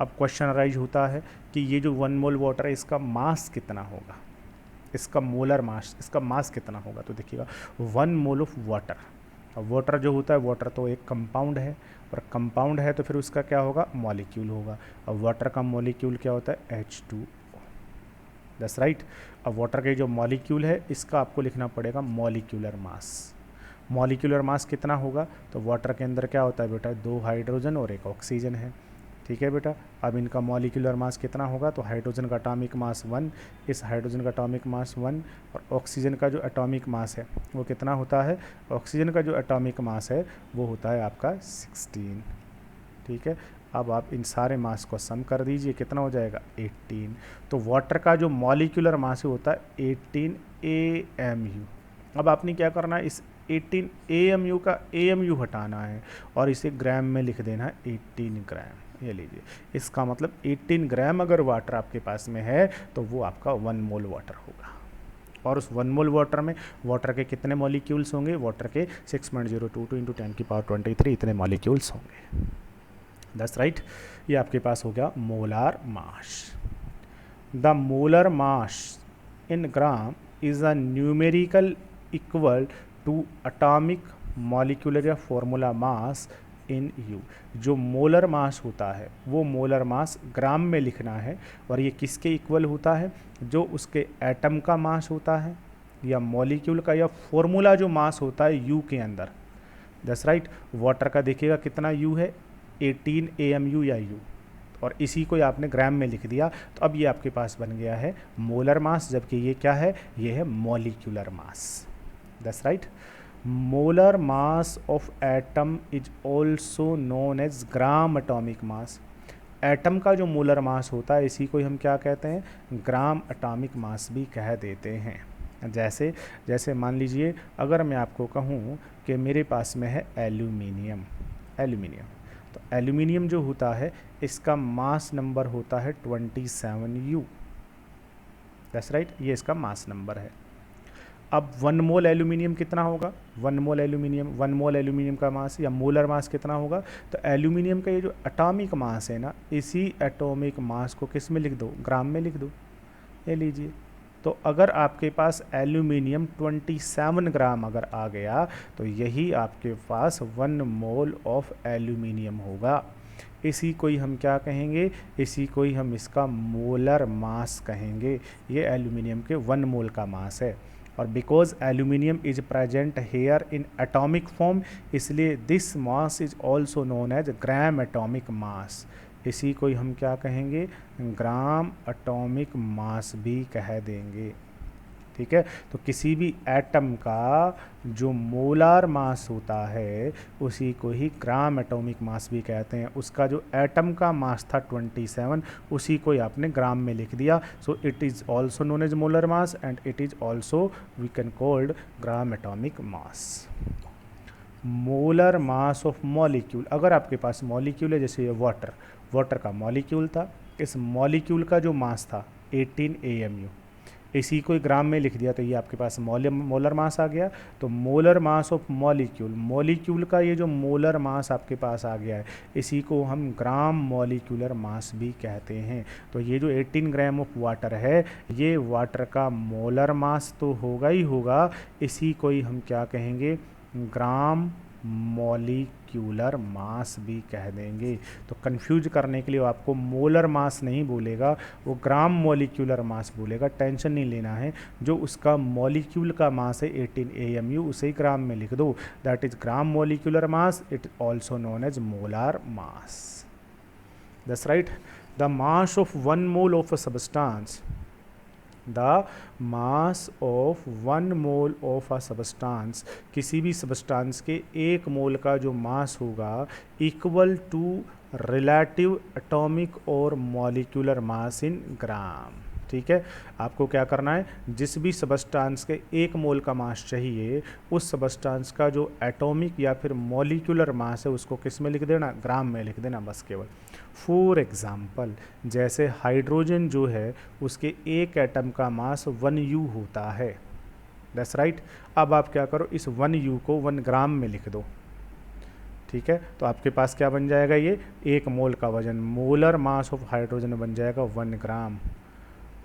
अब क्वेश्चन अराइज होता है कि ये जो 1 मोल वाटर है इसका मास कितना होगा, इसका मोलर मास, इसका मास कितना होगा, तो देखिएगा 1 मोल ऑफ वाटर। अब वाटर जो होता है, वाटर तो एक कंपाउंड है, और कंपाउंड है तो फिर उसका क्या होगा, मॉलिक्यूल होगा। अब वाटर का मॉलिक्यूल क्या होता है, H2O, दैट्स राइट। अब वाटर के जो मॉलिक्यूल है इसका आपको लिखना पड़ेगा मॉलिक्यूलर मास। मॉलिक्यूलर मास कितना होगा, तो वाटर के अंदर क्या होता है बेटा, 2 हाइड्रोजन और 1 ऑक्सीजन है। ठीक है बेटा, अब इनका मॉलिक्यूलर मास कितना होगा, तो हाइड्रोजन का एटॉमिक मास 1, इस हाइड्रोजन का एटॉमिक मास 1, और ऑक्सीजन का जो एटॉमिक मास है वो कितना होता है, ऑक्सीजन का जो एटॉमिक मास है वो होता है आपका 16। ठीक है, अब आप इन सारे मास को सम कर दीजिए, कितना हो जाएगा 18। तो वाटर का जो मॉलिक्यूलर मास होता है 18 AMU। अब आपने क्या करना है, इस 18 AMU का AMU हटाना है और इसे ग्राम में लिख देना है 18 ग्राम। ये लीजिए, इसका मतलब 18 ग्राम अगर वाटर आपके पास में है तो वो आपका 1 मोल वाटर होगा। और उस 1 मोल वाटर में वाटर के कितने मॉलिक्यूल्स होंगे, वाटर के 6.022 इंटू 10⁻23 इतने मॉलिक्यूल्स होंगे, दैट्स राइट। ये आपके पास हो गया molar mass. The molar mass in gram is a numerical equal to atomic molecular या फॉर्मूला मास इन यू। जो मोलर मास होता है वो मोलर मास ग्राम में लिखना है, और ये किसके इक्वल होता है, जो उसके एटम का मास होता है या मॉलिक्यूल का या फॉर्मूला जो मास होता है यू के अंदर, दैट्स राइट। वाटर का देखिएगा कितना यू है, 18 AMU या यू, और इसी को आपने ग्राम में लिख दिया, तो अब ये आपके पास बन गया है मोलर मास, जबकि ये क्या है, ये है molecular mass, that's right. Molar mass of atom is also known as gram atomic mass. Atom का जो मोलर मास होता है इसी को हम क्या कहते हैं, ग्राम एटॉमिक मास भी कह देते हैं। जैसे जैसे मान लीजिए अगर मैं आपको कहूँ कि मेरे पास में है एल्यूमिनियम, तो एल्यूमिनियम जो होता है इसका मास नंबर होता है 27U, दैट्स राइट, ये इसका मास नंबर है। अब 1 मोल एल्यूमिनियम कितना होगा, 1 मोल एल्यूमिनियम का मास या मोलर मास कितना होगा, तो एल्यूमिनियम का ये जो एटॉमिक मास है ना, इसी एटॉमिक मास को किस में लिख दो, ग्राम में लिख दो, ये लीजिए। तो अगर आपके पास एल्यूमिनियम 27 ग्राम अगर आ गया तो यही आपके पास 1 मोल ऑफ एल्यूमिनियम होगा। इसी को ही हम क्या कहेंगे, इसी को ही हम इसका मोलर मास कहेंगे। ये एल्यूमिनियम के 1 मोल का मास है। और because aluminium is present here in atomic form, इसलिए this mass is also known as gram atomic mass. इसी को ही हम क्या कहेंगे, ग्राम एटॉमिक मास भी कह देंगे। ठीक है, तो किसी भी एटम का जो मोलार मास होता है उसी को ही ग्राम एटॉमिक मास भी कहते हैं। उसका जो एटम का मास था 27, उसी को ही आपने ग्राम में लिख दिया। So it is also known as molar mass and it is also we can called gram atomic mass. Molar mass of molecule, अगर आपके पास मॉलिक्यूल है, जैसे ये वाटर का मॉलिक्यूल था, इस मॉलिक्यूल का जो मास था 18 AMU, इसी को ग्राम में लिख दिया तो ये आपके पास मोलर मास आ गया। तो मोलर मास ऑफ मॉलिक्यूल का ये जो मोलर मास आपके पास आ गया है, इसी को हम ग्राम मॉलिक्यूलर मास भी कहते हैं। तो ये जो 18 ग्राम ऑफ वाटर है, ये वाटर का मोलर मास तो होगा ही होगा, इसी को ही हम क्या कहेंगे, ग्राम मॉलिक्यूलर मास भी कह देंगे। तो कंफ्यूज करने के लिए वो आपको मोलर मास नहीं बोलेगा, वो ग्राम मॉलिक्यूलर मास बोलेगा। टेंशन नहीं लेना है, जो उसका मॉलिक्यूल का मास है 18 AMU, उसे ही ग्राम में लिख दो, that is gram molecular mass, it also known as molar mass. That's right. The mass of 1 mole of a substance, the mass of 1 mole of a substance, किसी भी सब्सटेंस के 1 मोल का जो मास होगा, इक्वल टू रिलेटिव एटॉमिक और molecular mass in ग्राम। ठीक है, आपको क्या करना है, जिस भी सब्सटेंस के 1 मोल का मास चाहिए, उस सब्सटेंस का जो एटॉमिक या फिर मॉलिक्यूलर मास है उसको किस में लिख देना, ग्राम में लिख देना बस केवल। फॉर एग्जाम्पल, जैसे हाइड्रोजन जो है उसके 1 एटम का मास 1U होता है। That's right. अब आप क्या करो, इस 1U को 1 ग्राम में लिख दो। ठीक है, तो आपके पास क्या बन जाएगा, ये 1 मोल का वजन, मोलर मास ऑफ हाइड्रोजन बन जाएगा 1 ग्राम।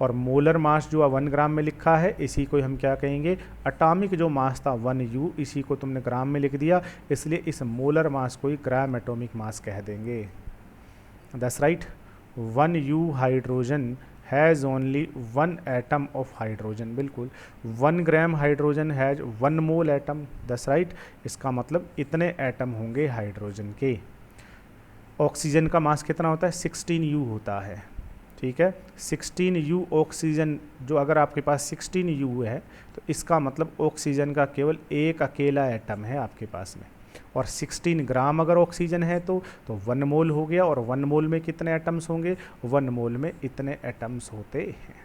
और मोलर मास जो 1 ग्राम में लिखा है, इसी को हम क्या कहेंगे, एटॉमिक जो मास था 1U, इसी को तुमने ग्राम में लिख दिया, इसलिए इस मोलर मास को ही ग्राम एटॉमिक मास कह देंगे। That's right. 1U hydrogen has only 1 atom of hydrogen, बिल्कुल 1 gram hydrogen has 1 mole atom. That's right, इसका मतलब इतने एटम होंगे हाइड्रोजन के। ऑक्सीजन का मास कितना होता है, 16U होता है। ठीक है, 16U ऑक्सीजन, जो अगर आपके पास 16U है तो इसका मतलब ऑक्सीजन का केवल एक अकेला एटम है आपके पास में। और 16 ग्राम अगर ऑक्सीजन है तो 1 मोल हो गया, और 1 मोल में कितने एटम्स होंगे, 1 मोल में इतने एटम्स होते हैं।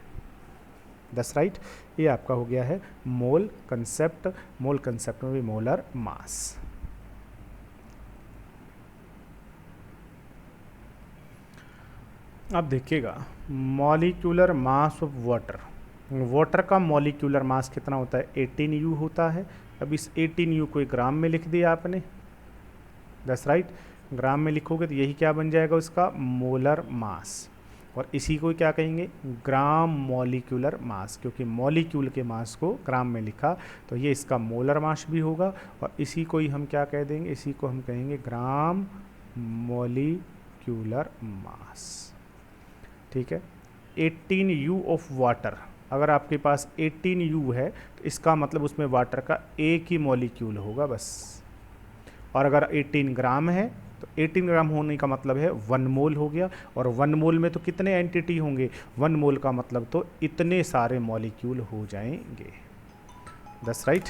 दैट्स राइट, ये आपका हो गया है मोल कंसेप्ट। मोल कंसेप्ट में भी मोलर मास। अब देखिएगा, मॉलिक्यूलर मास ऑफ वाटर का मॉलिक्यूलर मास कितना होता है, 18U होता है। अब इस 18U को ग्राम में लिख दिया आपने। दैट्स राइट, ग्राम में लिखोगे तो यही क्या बन जाएगा, उसका मोलर मास। और इसी को क्या कहेंगे, ग्राम मॉलिक्यूलर मास, क्योंकि मॉलिक्यूल के मास को ग्राम में लिखा तो ये इसका मोलर मास भी होगा। और इसी को ही हम क्या कह देंगे, इसी को हम कहेंगे ग्राम मॉलिक्यूलर मास। ठीक है, 18U ऑफ वाटर, अगर आपके पास 18U है तो इसका मतलब उसमें वाटर का एक ही मॉलिक्यूल होगा बस। और अगर 18 ग्राम है तो 18 ग्राम होने का मतलब है 1 मोल हो गया। और 1 मोल में तो कितने एंटिटी होंगे, 1 मोल का मतलब तो इतने सारे मॉलिक्यूल हो जाएंगे। दैट्स राइट,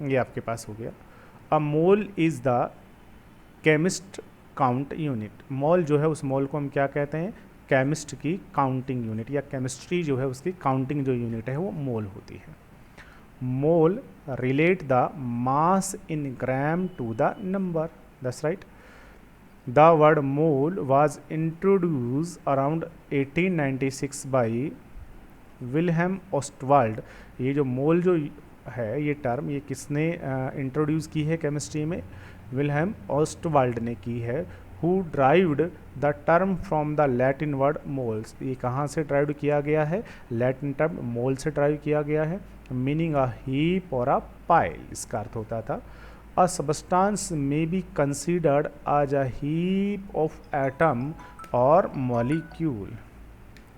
ये आपके पास हो गया। A mole is the chemist count unit. Mole जो है, उस मोल को हम क्या कहते हैं, केमिस्ट की काउंटिंग यूनिट, या केमिस्ट्री जो है उसकी काउंटिंग जो यूनिट है वो मोल होती है। Mole relate the mass in gram to the number. That's right. The word mole was introduce around 1896 by Wilhelm Ostwald. ये जो मोल जो है, ये टर्म, ये किसने इंट्रोड्यूस की है केमिस्ट्री में, विल्हेम ओस्टवाल्ड ने की है। Who derived the term from the Latin word moles. ये कहाँ से ड्राइव किया गया है, लैटिन टर्म मोल से ड्राइव किया गया है। मीनिंग अ हीप और अ पाइल, इसका अर्थ होता था a substance may be considered as a heap of atom और मॉलिक्यूल।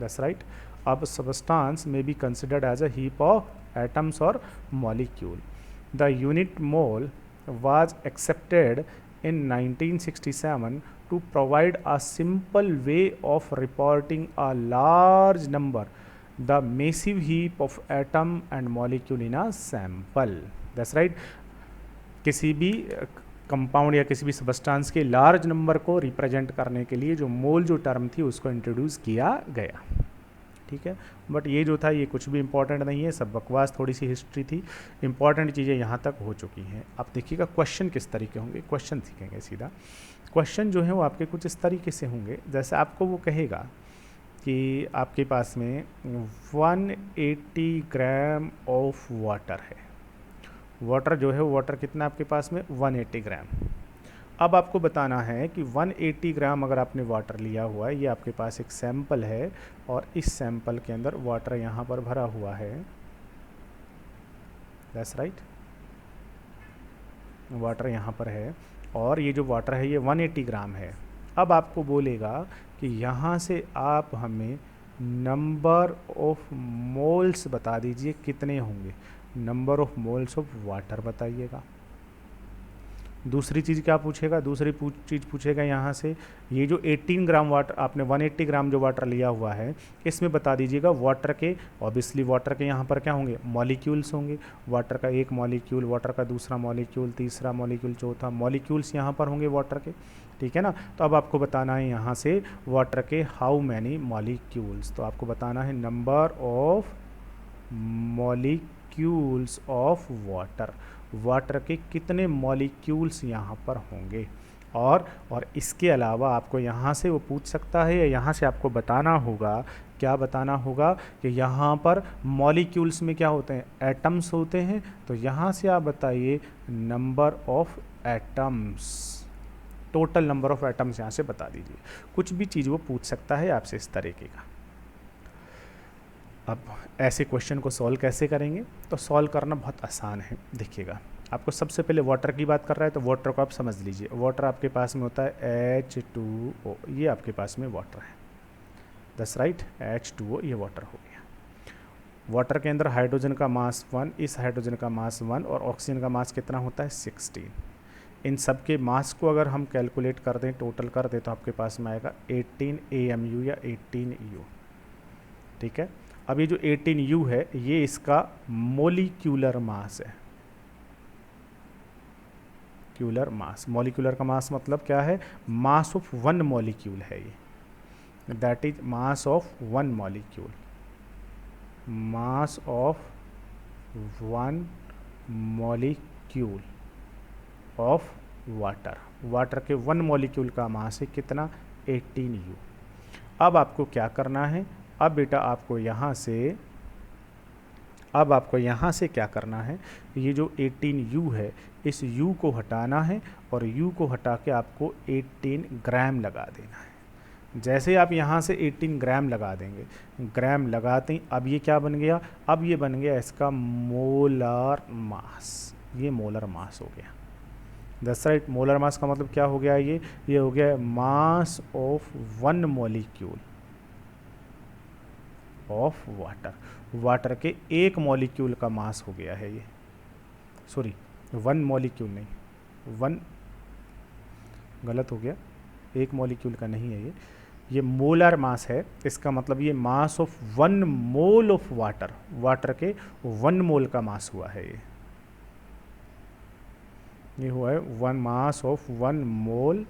That's right. अब substance may be considered as a heap of atoms or molecule. The unit mole was accepted in 1967 to provide a simple way of reporting a large number, the massive heap of atom and molecule in a sample. That's right. किसी भी compound या किसी भी substance के large number को represent करने के लिए जो मोल जो टर्म थी उसको इंट्रोड्यूस किया गया, ठीक है। बट ये जो था ये कुछ भी इंपॉर्टेंट नहीं है, सब बकवास, थोड़ी सी हिस्ट्री थी, इंपॉर्टेंट चीज़ें यहाँ तक हो चुकी हैं। अब देखिएगा क्वेश्चन किस तरीके होंगे, क्वेश्चन सीखेंगे सीधा। क्वेश्चन जो है वो आपके कुछ इस तरीके से होंगे, जैसे आपको वो कहेगा कि आपके पास में 180 ग्राम ऑफ वाटर है, वाटर जो है वो वाटर कितना आपके पास में 180 ग्राम। अब आपको बताना है कि 180 ग्राम अगर आपने वाटर लिया हुआ है, ये आपके पास एक सैंपल है और इस सैंपल के अंदर वाटर यहाँ पर भरा हुआ है, दैट्स राइट, वाटर यहाँ पर है और ये जो वाटर है ये 180 ग्राम है। अब आपको बोलेगा कि यहाँ से आप हमें नंबर ऑफ मोल्स बता दीजिए कितने होंगे, number of moles of water बताइएगा। दूसरी चीज़ क्या पूछेगा, दूसरी चीज़ पूछेगा यहाँ से ये जो 18 ग्राम वाटर आपने 180 ग्राम जो वाटर लिया हुआ है इसमें बता दीजिएगा वाटर के, ऑब्वियसली वाटर के यहाँ पर क्या होंगे, मॉलिक्यूल्स होंगे, वाटर का एक मॉलिक्यूल, वाटर का दूसरा मॉलिक्यूल, तीसरा मॉलिक्यूल, चौथा मॉलिक्यूल्स यहाँ पर होंगे वाटर के, ठीक है ना। तो अब आपको बताना है यहाँ से वाटर के हाउ मैनी मॉलिक्यूल्स, तो आपको बताना है number of molecules of water, water के कितने मॉलिक्यूल्स यहाँ पर होंगे। और इसके अलावा आपको यहाँ से वो पूछ सकता है या यहाँ से आपको बताना होगा, क्या बताना होगा कि यहाँ पर मॉलिक्यूल्स में क्या होते हैं, एटम्स होते हैं, तो यहाँ से आप बताइए number of atoms, total number of atoms यहाँ से बता दीजिए। कुछ भी चीज़ वो पूछ सकता है आपसे इस तरीके का। अब ऐसे क्वेश्चन को सॉल्व कैसे करेंगे, तो सॉल्व करना बहुत आसान है। देखिएगा आपको सबसे पहले वाटर की बात कर रहा है तो वाटर को आप समझ लीजिए, वाटर आपके पास में होता है H2O, ये आपके पास में वाटर है, दैट्स राइट, H2O ये वाटर हो गया। वाटर के अंदर हाइड्रोजन का मास 1, इस हाइड्रोजन का मास 1 और ऑक्सीजन का मास कितना होता है 16। इन सब के मास को अगर हम कैलकुलेट कर दें, टोटल कर दें, तो आपके पास में आएगा 18 AMU या 18 U, ठीक है। अब ये जो 18 U है ये इसका मोलिक्यूलर मास है, क्यूलर मास, मोलिकुलर का मास मतलब क्या है, मास ऑफ वन मॉलिक्यूल है ये, that is mass of one molecule, mass of one molecule of water, water के वन मॉलिक्यूल का मास है कितना 18 U। अब आपको क्या करना है, अब बेटा आपको यहाँ से क्या करना है, ये जो 18 U है इस U को हटाना है और U को हटा के आपको 18 ग्राम लगा देना है। जैसे आप यहाँ से 18 ग्राम लगा देंगे, ग्राम लगाते ही अब ये क्या बन गया, अब ये बन गया इसका मोलर मास, ये मोलर मास हो गया, दैट्स राइट। मोलर मास का मतलब क्या हो गया, ये हो गया mass of one molecule of water, water के एक मॉलिक्यूल का मास हो गया है ये, सॉरी वन मॉलिक्यूल नहीं, वन गलत हो गया, एक मॉलिक्यूल का नहीं है ये मोलर मास है, इसका मतलब ये mass of one mole of water, water के वन मोल का मास हुआ है ये हुआ है one mass of one mole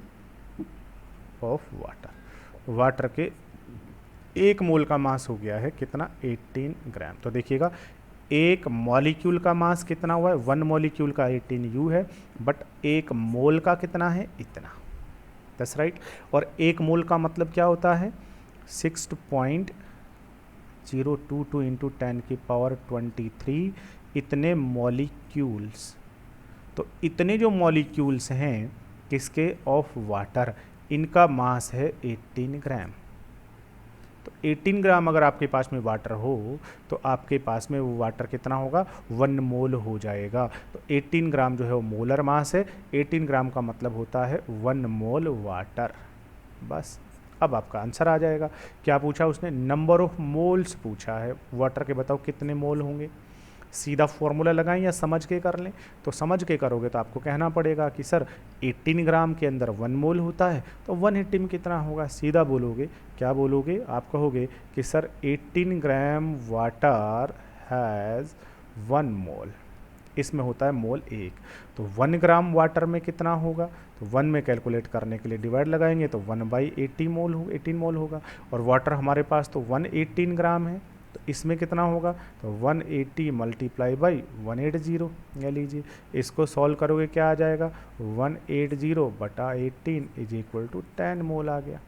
of water, water के एक मोल का मास हो गया है कितना 18 ग्राम। तो देखिएगा एक मॉलिक्यूल का मास कितना हुआ है, वन मॉलिक्यूल का 18 U है, बट एक मोल का कितना है इतना, दैट्स राइट। और एक मोल का मतलब क्या होता है 6.022 इंटू 10 की पावर 23 इतने मॉलिक्यूल्स। तो इतने जो मॉलिक्यूल्स हैं किसके, ऑफ वाटर, इनका मास है 18 ग्राम। तो 18 ग्राम अगर आपके पास में वाटर हो तो आपके पास में वो वाटर कितना होगा 1 मोल हो जाएगा। तो 18 ग्राम जो है वो मोलर मास है, 18 ग्राम का मतलब होता है 1 मोल वाटर। बस अब आपका आंसर आ जाएगा। क्या पूछा उसने? नंबर ऑफ मोल्स पूछा है वाटर के, बताओ कितने मोल होंगे। सीधा फॉर्मूला लगाएं या समझ के कर लें? तो समझ के करोगे तो आपको कहना पड़ेगा कि सर 18 ग्राम के अंदर 1 मोल होता है, तो 180 में कितना होगा। सीधा बोलोगे, क्या बोलोगे आप? कहोगे कि सर 18 ग्राम वाटर हैज़ 1 मोल, इसमें होता है मोल 1। तो 1 ग्राम वाटर में कितना होगा? तो 1 में कैलकुलेट करने के लिए डिवाइड लगाएंगे तो 1/80 मोल हो 18 मोल होगा। और वाटर हमारे पास तो 118 ग्राम है, तो इसमें कितना होगा? तो 180 मल्टीप्लाई बाई 180। ले लीजिए, इसको सॉल्व करोगे क्या आ जाएगा? 180/18 इज इक्वल टू 10 मोल आ गया।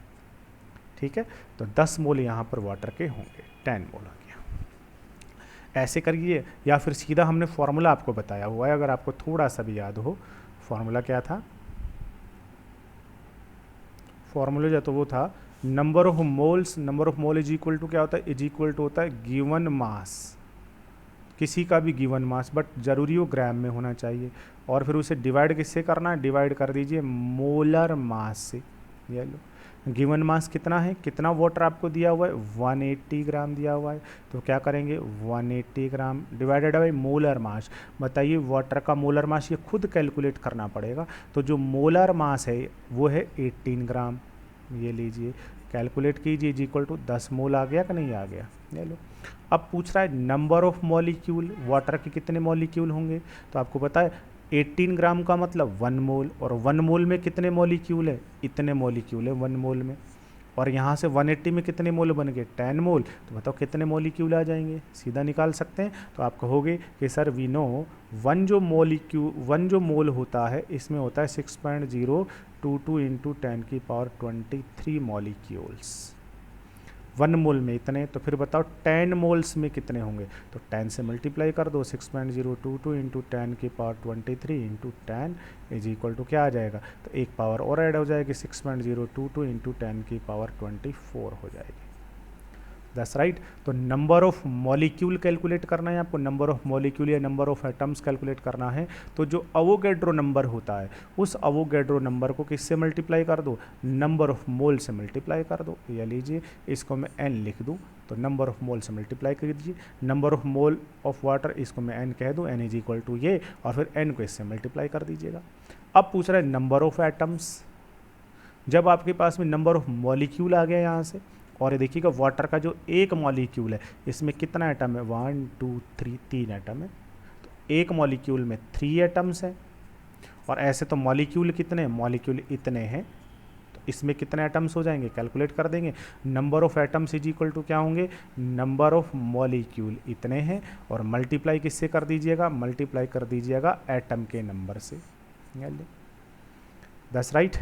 ठीक है, तो 10 मोल यहाँ पर वाटर के होंगे, 10 मोल आ गया। ऐसे करिए, या फिर सीधा हमने फॉर्मूला आपको बताया हुआ है, अगर आपको थोड़ा सा भी याद हो। फॉर्मूला क्या था? फॉर्मूला जो तो वो था number of moles, number of mole is equal to क्या होता है? इज इक्वल टू होता है गिवन मास, किसी का भी गिवन मास, बट जरूरी हो ग्राम में होना चाहिए। और फिर उसे डिवाइड किससे करना है? डिवाइड कर दीजिए मोलर मास से। ये लो, गिवन मास कितना है, कितना वाटर आपको दिया हुआ है? 180 ग्राम दिया हुआ है। तो क्या करेंगे? 180 gram divided by molar mass. बताइए वाटर का मोलर मास ये खुद कैलकुलेट करना पड़ेगा। तो जो मोलर मास है वो है 18 ग्राम। ये लीजिए, कैलकुलेट कीजिए, इज इक्वल टू 10 मोल आ गया कि नहीं आ गया? ले लो। अब पूछ रहा है नंबर ऑफ मॉलिक्यूल, वाटर के कितने मॉलिक्यूल होंगे? तो आपको पता है 18 ग्राम का मतलब 1 मोल, और 1 मोल में कितने मॉलिक्यूल है? इतने मॉलिक्यूल है 1 मोल में। और यहाँ से 180 में कितने मोल बन गए? 10 मोल। तो बताओ कितने मॉलिक्यूल आ जाएंगे? सीधा निकाल सकते हैं। तो आप कहोगे कि सर वी नो 1 जो मोल होता है इसमें होता है 6.022 इंटू 10 की पावर 23 मॉलिक्यूल्स। 1 मोल में इतने, तो फिर बताओ 10 मोल्स में कितने होंगे? तो 10 से मल्टीप्लाई कर दो, 6.022 इंटू 10 की power 23 into 10 is equal to क्या आ जाएगा? तो एक पावर और ऐड हो जाएगी, 6.022 इंटू 10 की पावर 24 हो जाएगी। That's right. तो नंबर ऑफ मॉलिक्यूल कैलकुलेट करना है आपको, नंबर ऑफ मॉलिक्यूल या नंबर ऑफ एटम्स कैलकुलेट करना है। तो जो अवोगैड्रो नंबर होता है उस अवोगैड्रो नंबर को किससे मल्टीप्लाई कर दो? नंबर ऑफ मोल से मल्टीप्लाई कर दो। या लीजिए, इसको मैं n लिख दूँ, तो नंबर ऑफ मोल से मल्टीप्लाई कर दीजिए। Number of mole of water, इसको मैं n कह दूँ, n इज इक्वल टू ये, और फिर n को इससे मल्टीप्लाई कर दीजिएगा। अब पूछ रहा है नंबर ऑफ एटम्स। जब आपके पास में नंबर ऑफ मॉलिक्यूल आ गया यहाँ से, और ये देखिएगा वाटर का जो एक मॉलिक्यूल है इसमें कितना एटम है? 1 2 3 3 एटम है। तो एक मॉलिक्यूल में 3 एटम्स हैं। और ऐसे तो मॉलिक्यूल कितने? मॉलिक्यूल इतने हैं, तो इसमें कितने एटम्स हो जाएंगे? कैलकुलेट कर देंगे। Number of atoms is equal to क्या होंगे? नंबर ऑफ मॉलिक्यूल इतने हैं, और मल्टीप्लाई किससे कर दीजिएगा? मल्टीप्लाई कर दीजिएगा एटम के नंबर से। That's right.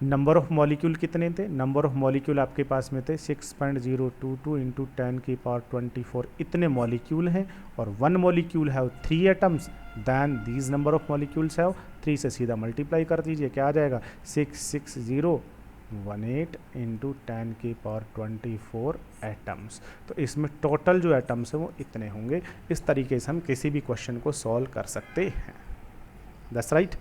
Number of molecule कितने थे? नंबर ऑफ मॉलिक्यूल आपके पास में थे 6.022 इंटू 10 की पावर 24, इतने मॉलिक्यूल हैं। और 1 molecule have 3 atoms, than these number of molecules have 3 से सीधा मल्टीप्लाई कर दीजिए, क्या आ जाएगा? 66018 इंटू 10 की पावर 24 एटम्स। तो इसमें टोटल जो एटम्स हैं वो इतने होंगे। इस तरीके से हम किसी भी क्वेश्चन को सॉल्व कर सकते हैं। That's right.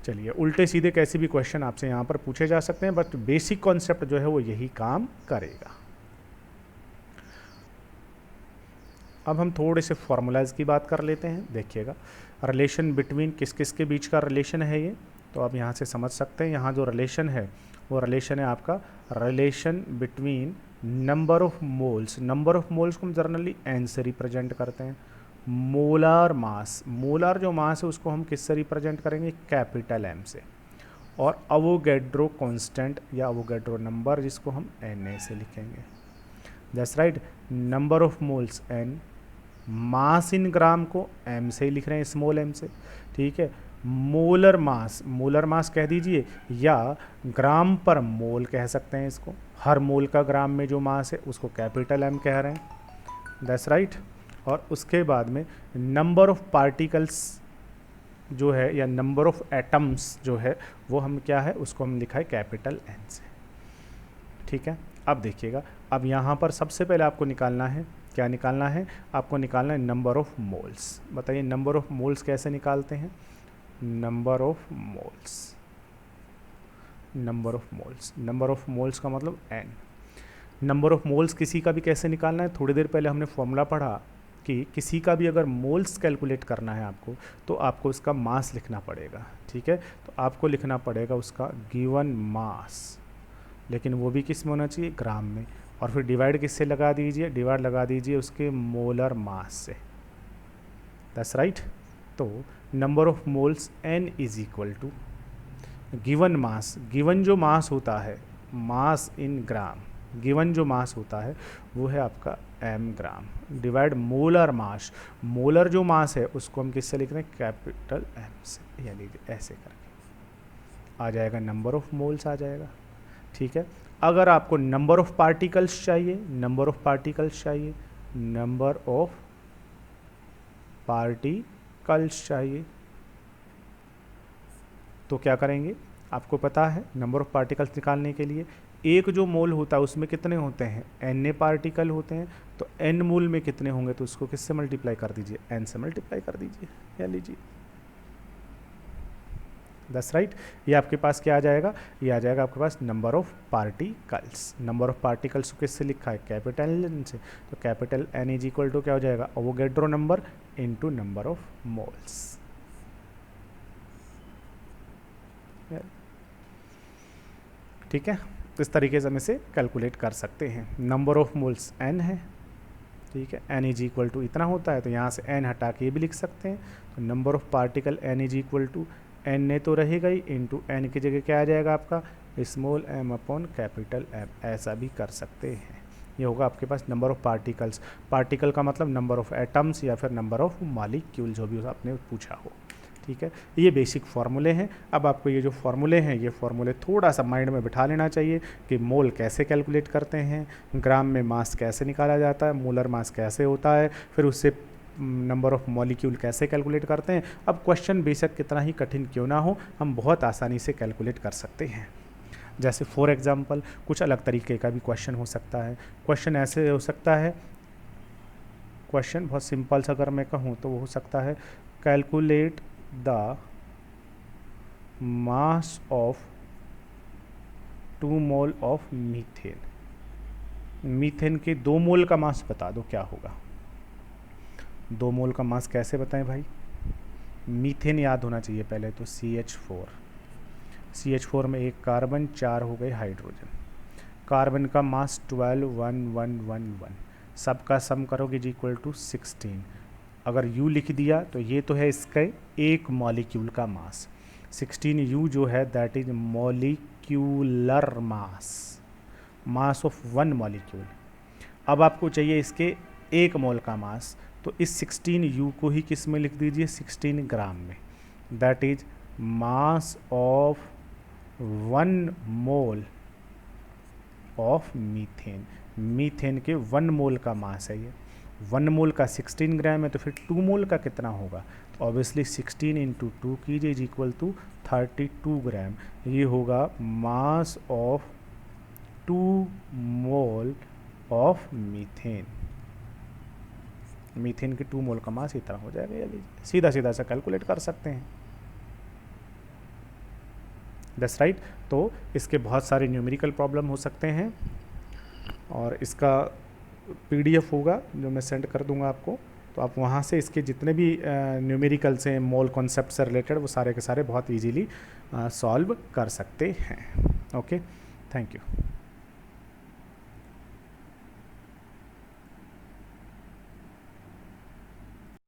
चलिए, उल्टे सीधे कैसे भी क्वेश्चन आपसे यहाँ पर पूछे जा सकते हैं, बट बेसिक कॉन्सेप्ट जो है वो यही काम करेगा। अब हम थोड़े से फॉर्मूलाज की बात कर लेते हैं। देखिएगा, रिलेशन बिटवीन किस किस के बीच का रिलेशन है ये, तो आप यहाँ से समझ सकते हैं। यहाँ जो रिलेशन है वो रिलेशन है आपका relation between number of moles. Number of moles को हम जर्नली n से रिप्रेजेंट करते हैं। मोलार मास, मोलार जो मास है उसको हम किससे रिप्रेजेंट करेंगे? कैपिटल M से। और अवोगैड्रो कांस्टेंट या अवोगैड्रो नंबर, जिसको हम Na से लिखेंगे। That's right. Number of moles n, mass in ग्राम को m से ही लिख रहे हैं, स्मॉल m से। ठीक है। मोलर मास, मोलर मास कह दीजिए, या ग्राम पर मोल कह सकते हैं इसको। हर मोल का ग्राम में जो मास है उसको कैपिटल M कह रहे हैं। That's right. और उसके बाद में नंबर ऑफ पार्टिकल्स जो है या नंबर ऑफ एटम्स जो है वो हम क्या है, उसको हम लिखा है कैपिटल N से। ठीक है। अब देखिएगा, अब यहाँ पर सबसे पहले आपको निकालना है, क्या निकालना है? आपको निकालना है नंबर ऑफ मोल्स। बताइए नंबर ऑफ मोल्स कैसे निकालते हैं? Number of moles, number of moles. Number of moles का मतलब n। नंबर ऑफ मोल्स किसी का भी कैसे निकालना है, थोड़ी देर पहले हमने फॉर्मूला पढ़ा कि किसी का भी अगर मोल्स कैलकुलेट करना है आपको, तो आपको उसका मास लिखना पड़ेगा, ठीक है। तो आपको लिखना पड़ेगा उसका गिवन मास, लेकिन वो भी किस में होना चाहिए, ग्राम में, और फिर डिवाइड किससे लगा दीजिए, डिवाइड लगा दीजिए उसके मोलर मास से। That's right. तो number of moles n is equal to given mass, given जो मास होता है, मास इन ग्राम, गिवन जो मास होता है वो है आपका m ग्राम, डिवाइड मोलर मास, मोलर जो मास है उसको हम किससे लिख रहे हैं, कैपिटल M से, यानी ऐसे करके आ जाएगा नंबर ऑफ मोल्स आ जाएगा, ठीक है। अगर आपको नंबर ऑफ पार्टिकल्स चाहिए, नंबर ऑफ पार्टिकल्स चाहिए, नंबर ऑफ पार्टिकल्स चाहिए, तो क्या करेंगे, आपको पता है नंबर ऑफ पार्टिकल्स निकालने के लिए एक जो मोल होता है उसमें कितने होते हैं, n पार्टिकल होते हैं, तो n मोल में कितने होंगे, तो उसको किससे मल्टीप्लाई कर दीजिए, n से मल्टीप्लाई कर दीजिए, या लीजिए। That's right. ये आपके पास क्या आ जाएगा, ये आ जाएगा आपके पास number of particles. Number of particles को किससे लिखा है, कैपिटल N से, तो capital N is equal to क्या हो जाएगा, Avogadro number into number of moles. ठीक है, तो इस तरीके से हम इसे कैलकुलेट कर सकते हैं। नंबर ऑफ मोल्स n है, ठीक है, n इज इक्वल टू इतना होता है, तो यहाँ से n हटा के ये भी लिख सकते हैं, तो number of particle n is equal to n तो रहेगा ही, इंटू n की जगह क्या आ जाएगा आपका, small m upon capital M, ऐसा भी कर सकते हैं। ये होगा आपके पास नंबर ऑफ पार्टिकल्स। पार्टिकल का मतलब नंबर ऑफ एटम्स या फिर नंबर ऑफ मॉलिक्यूल, जो भी आपने पूछा हो, ठीक है। ये बेसिक फार्मूले हैं। अब आपको ये जो फार्मूले हैं, ये फार्मूले थोड़ा सा माइंड में बिठा लेना चाहिए कि मोल कैसे कैलकुलेट करते हैं, ग्राम में मास कैसे निकाला जाता है, मोलर मास कैसे होता है, फिर उससे नंबर ऑफ मॉलिक्यूल कैसे कैलकुलेट करते हैं। अब क्वेश्चन बेशक कितना ही कठिन क्यों ना हो, हम बहुत आसानी से कैलकुलेट कर सकते हैं। जैसे फॉर एग्जांपल कुछ अलग तरीके का भी क्वेश्चन हो सकता है। क्वेश्चन ऐसे हो सकता है, क्वेश्चन बहुत सिंपल सा अगर मैं कहूँ तो वो हो सकता है, calculate the mass of 2 mole of methane. Methane के 2 मोल का मास बता दो क्या होगा। 2 मोल का मास कैसे बताएं भाई, मीथेन याद होना चाहिए पहले तो, CH4 में एक कार्बन, 4 हो गए हाइड्रोजन, कार्बन का मास 12,1,1,1,1, सबका सम करोगे इज इक्वल टू 16। अगर U लिख दिया तो ये तो है इसका एक मॉलिक्यूल का मास, 16U जो है that is molecular mass, mass of 1 molecule. अब आपको चाहिए इसके 1 मोल का मास, तो इस 16U को ही किस में लिख दीजिए, 16 ग्राम में, that is mass of 1 mole of methane. Methane के 1 मोल का मास है ये, 1 मोल का 16 ग्राम है, तो फिर 2 मोल का कितना होगा, तो ऑब्वियसली 16 इंटू 2 कीजिए इज इक्वल टू 32 ग्राम। ये होगा mass of 2 mole of methane. Methane के 2 मोल का मास इतना हो जाएगा, या सीधा सीधा सा कैलकुलेट कर सकते हैं। That's right. तो इसके बहुत सारे न्यूमेरिकल प्रॉब्लम हो सकते हैं, और इसका PDF होगा जो मैं सेंड कर दूंगा आपको, तो आप वहाँ से इसके जितने भी न्यूमेरिकल्स हैं मोल कॉन्सेप्ट से रिलेटेड, वो सारे के सारे बहुत इजीली सॉल्व कर सकते हैं। Okay, thank you.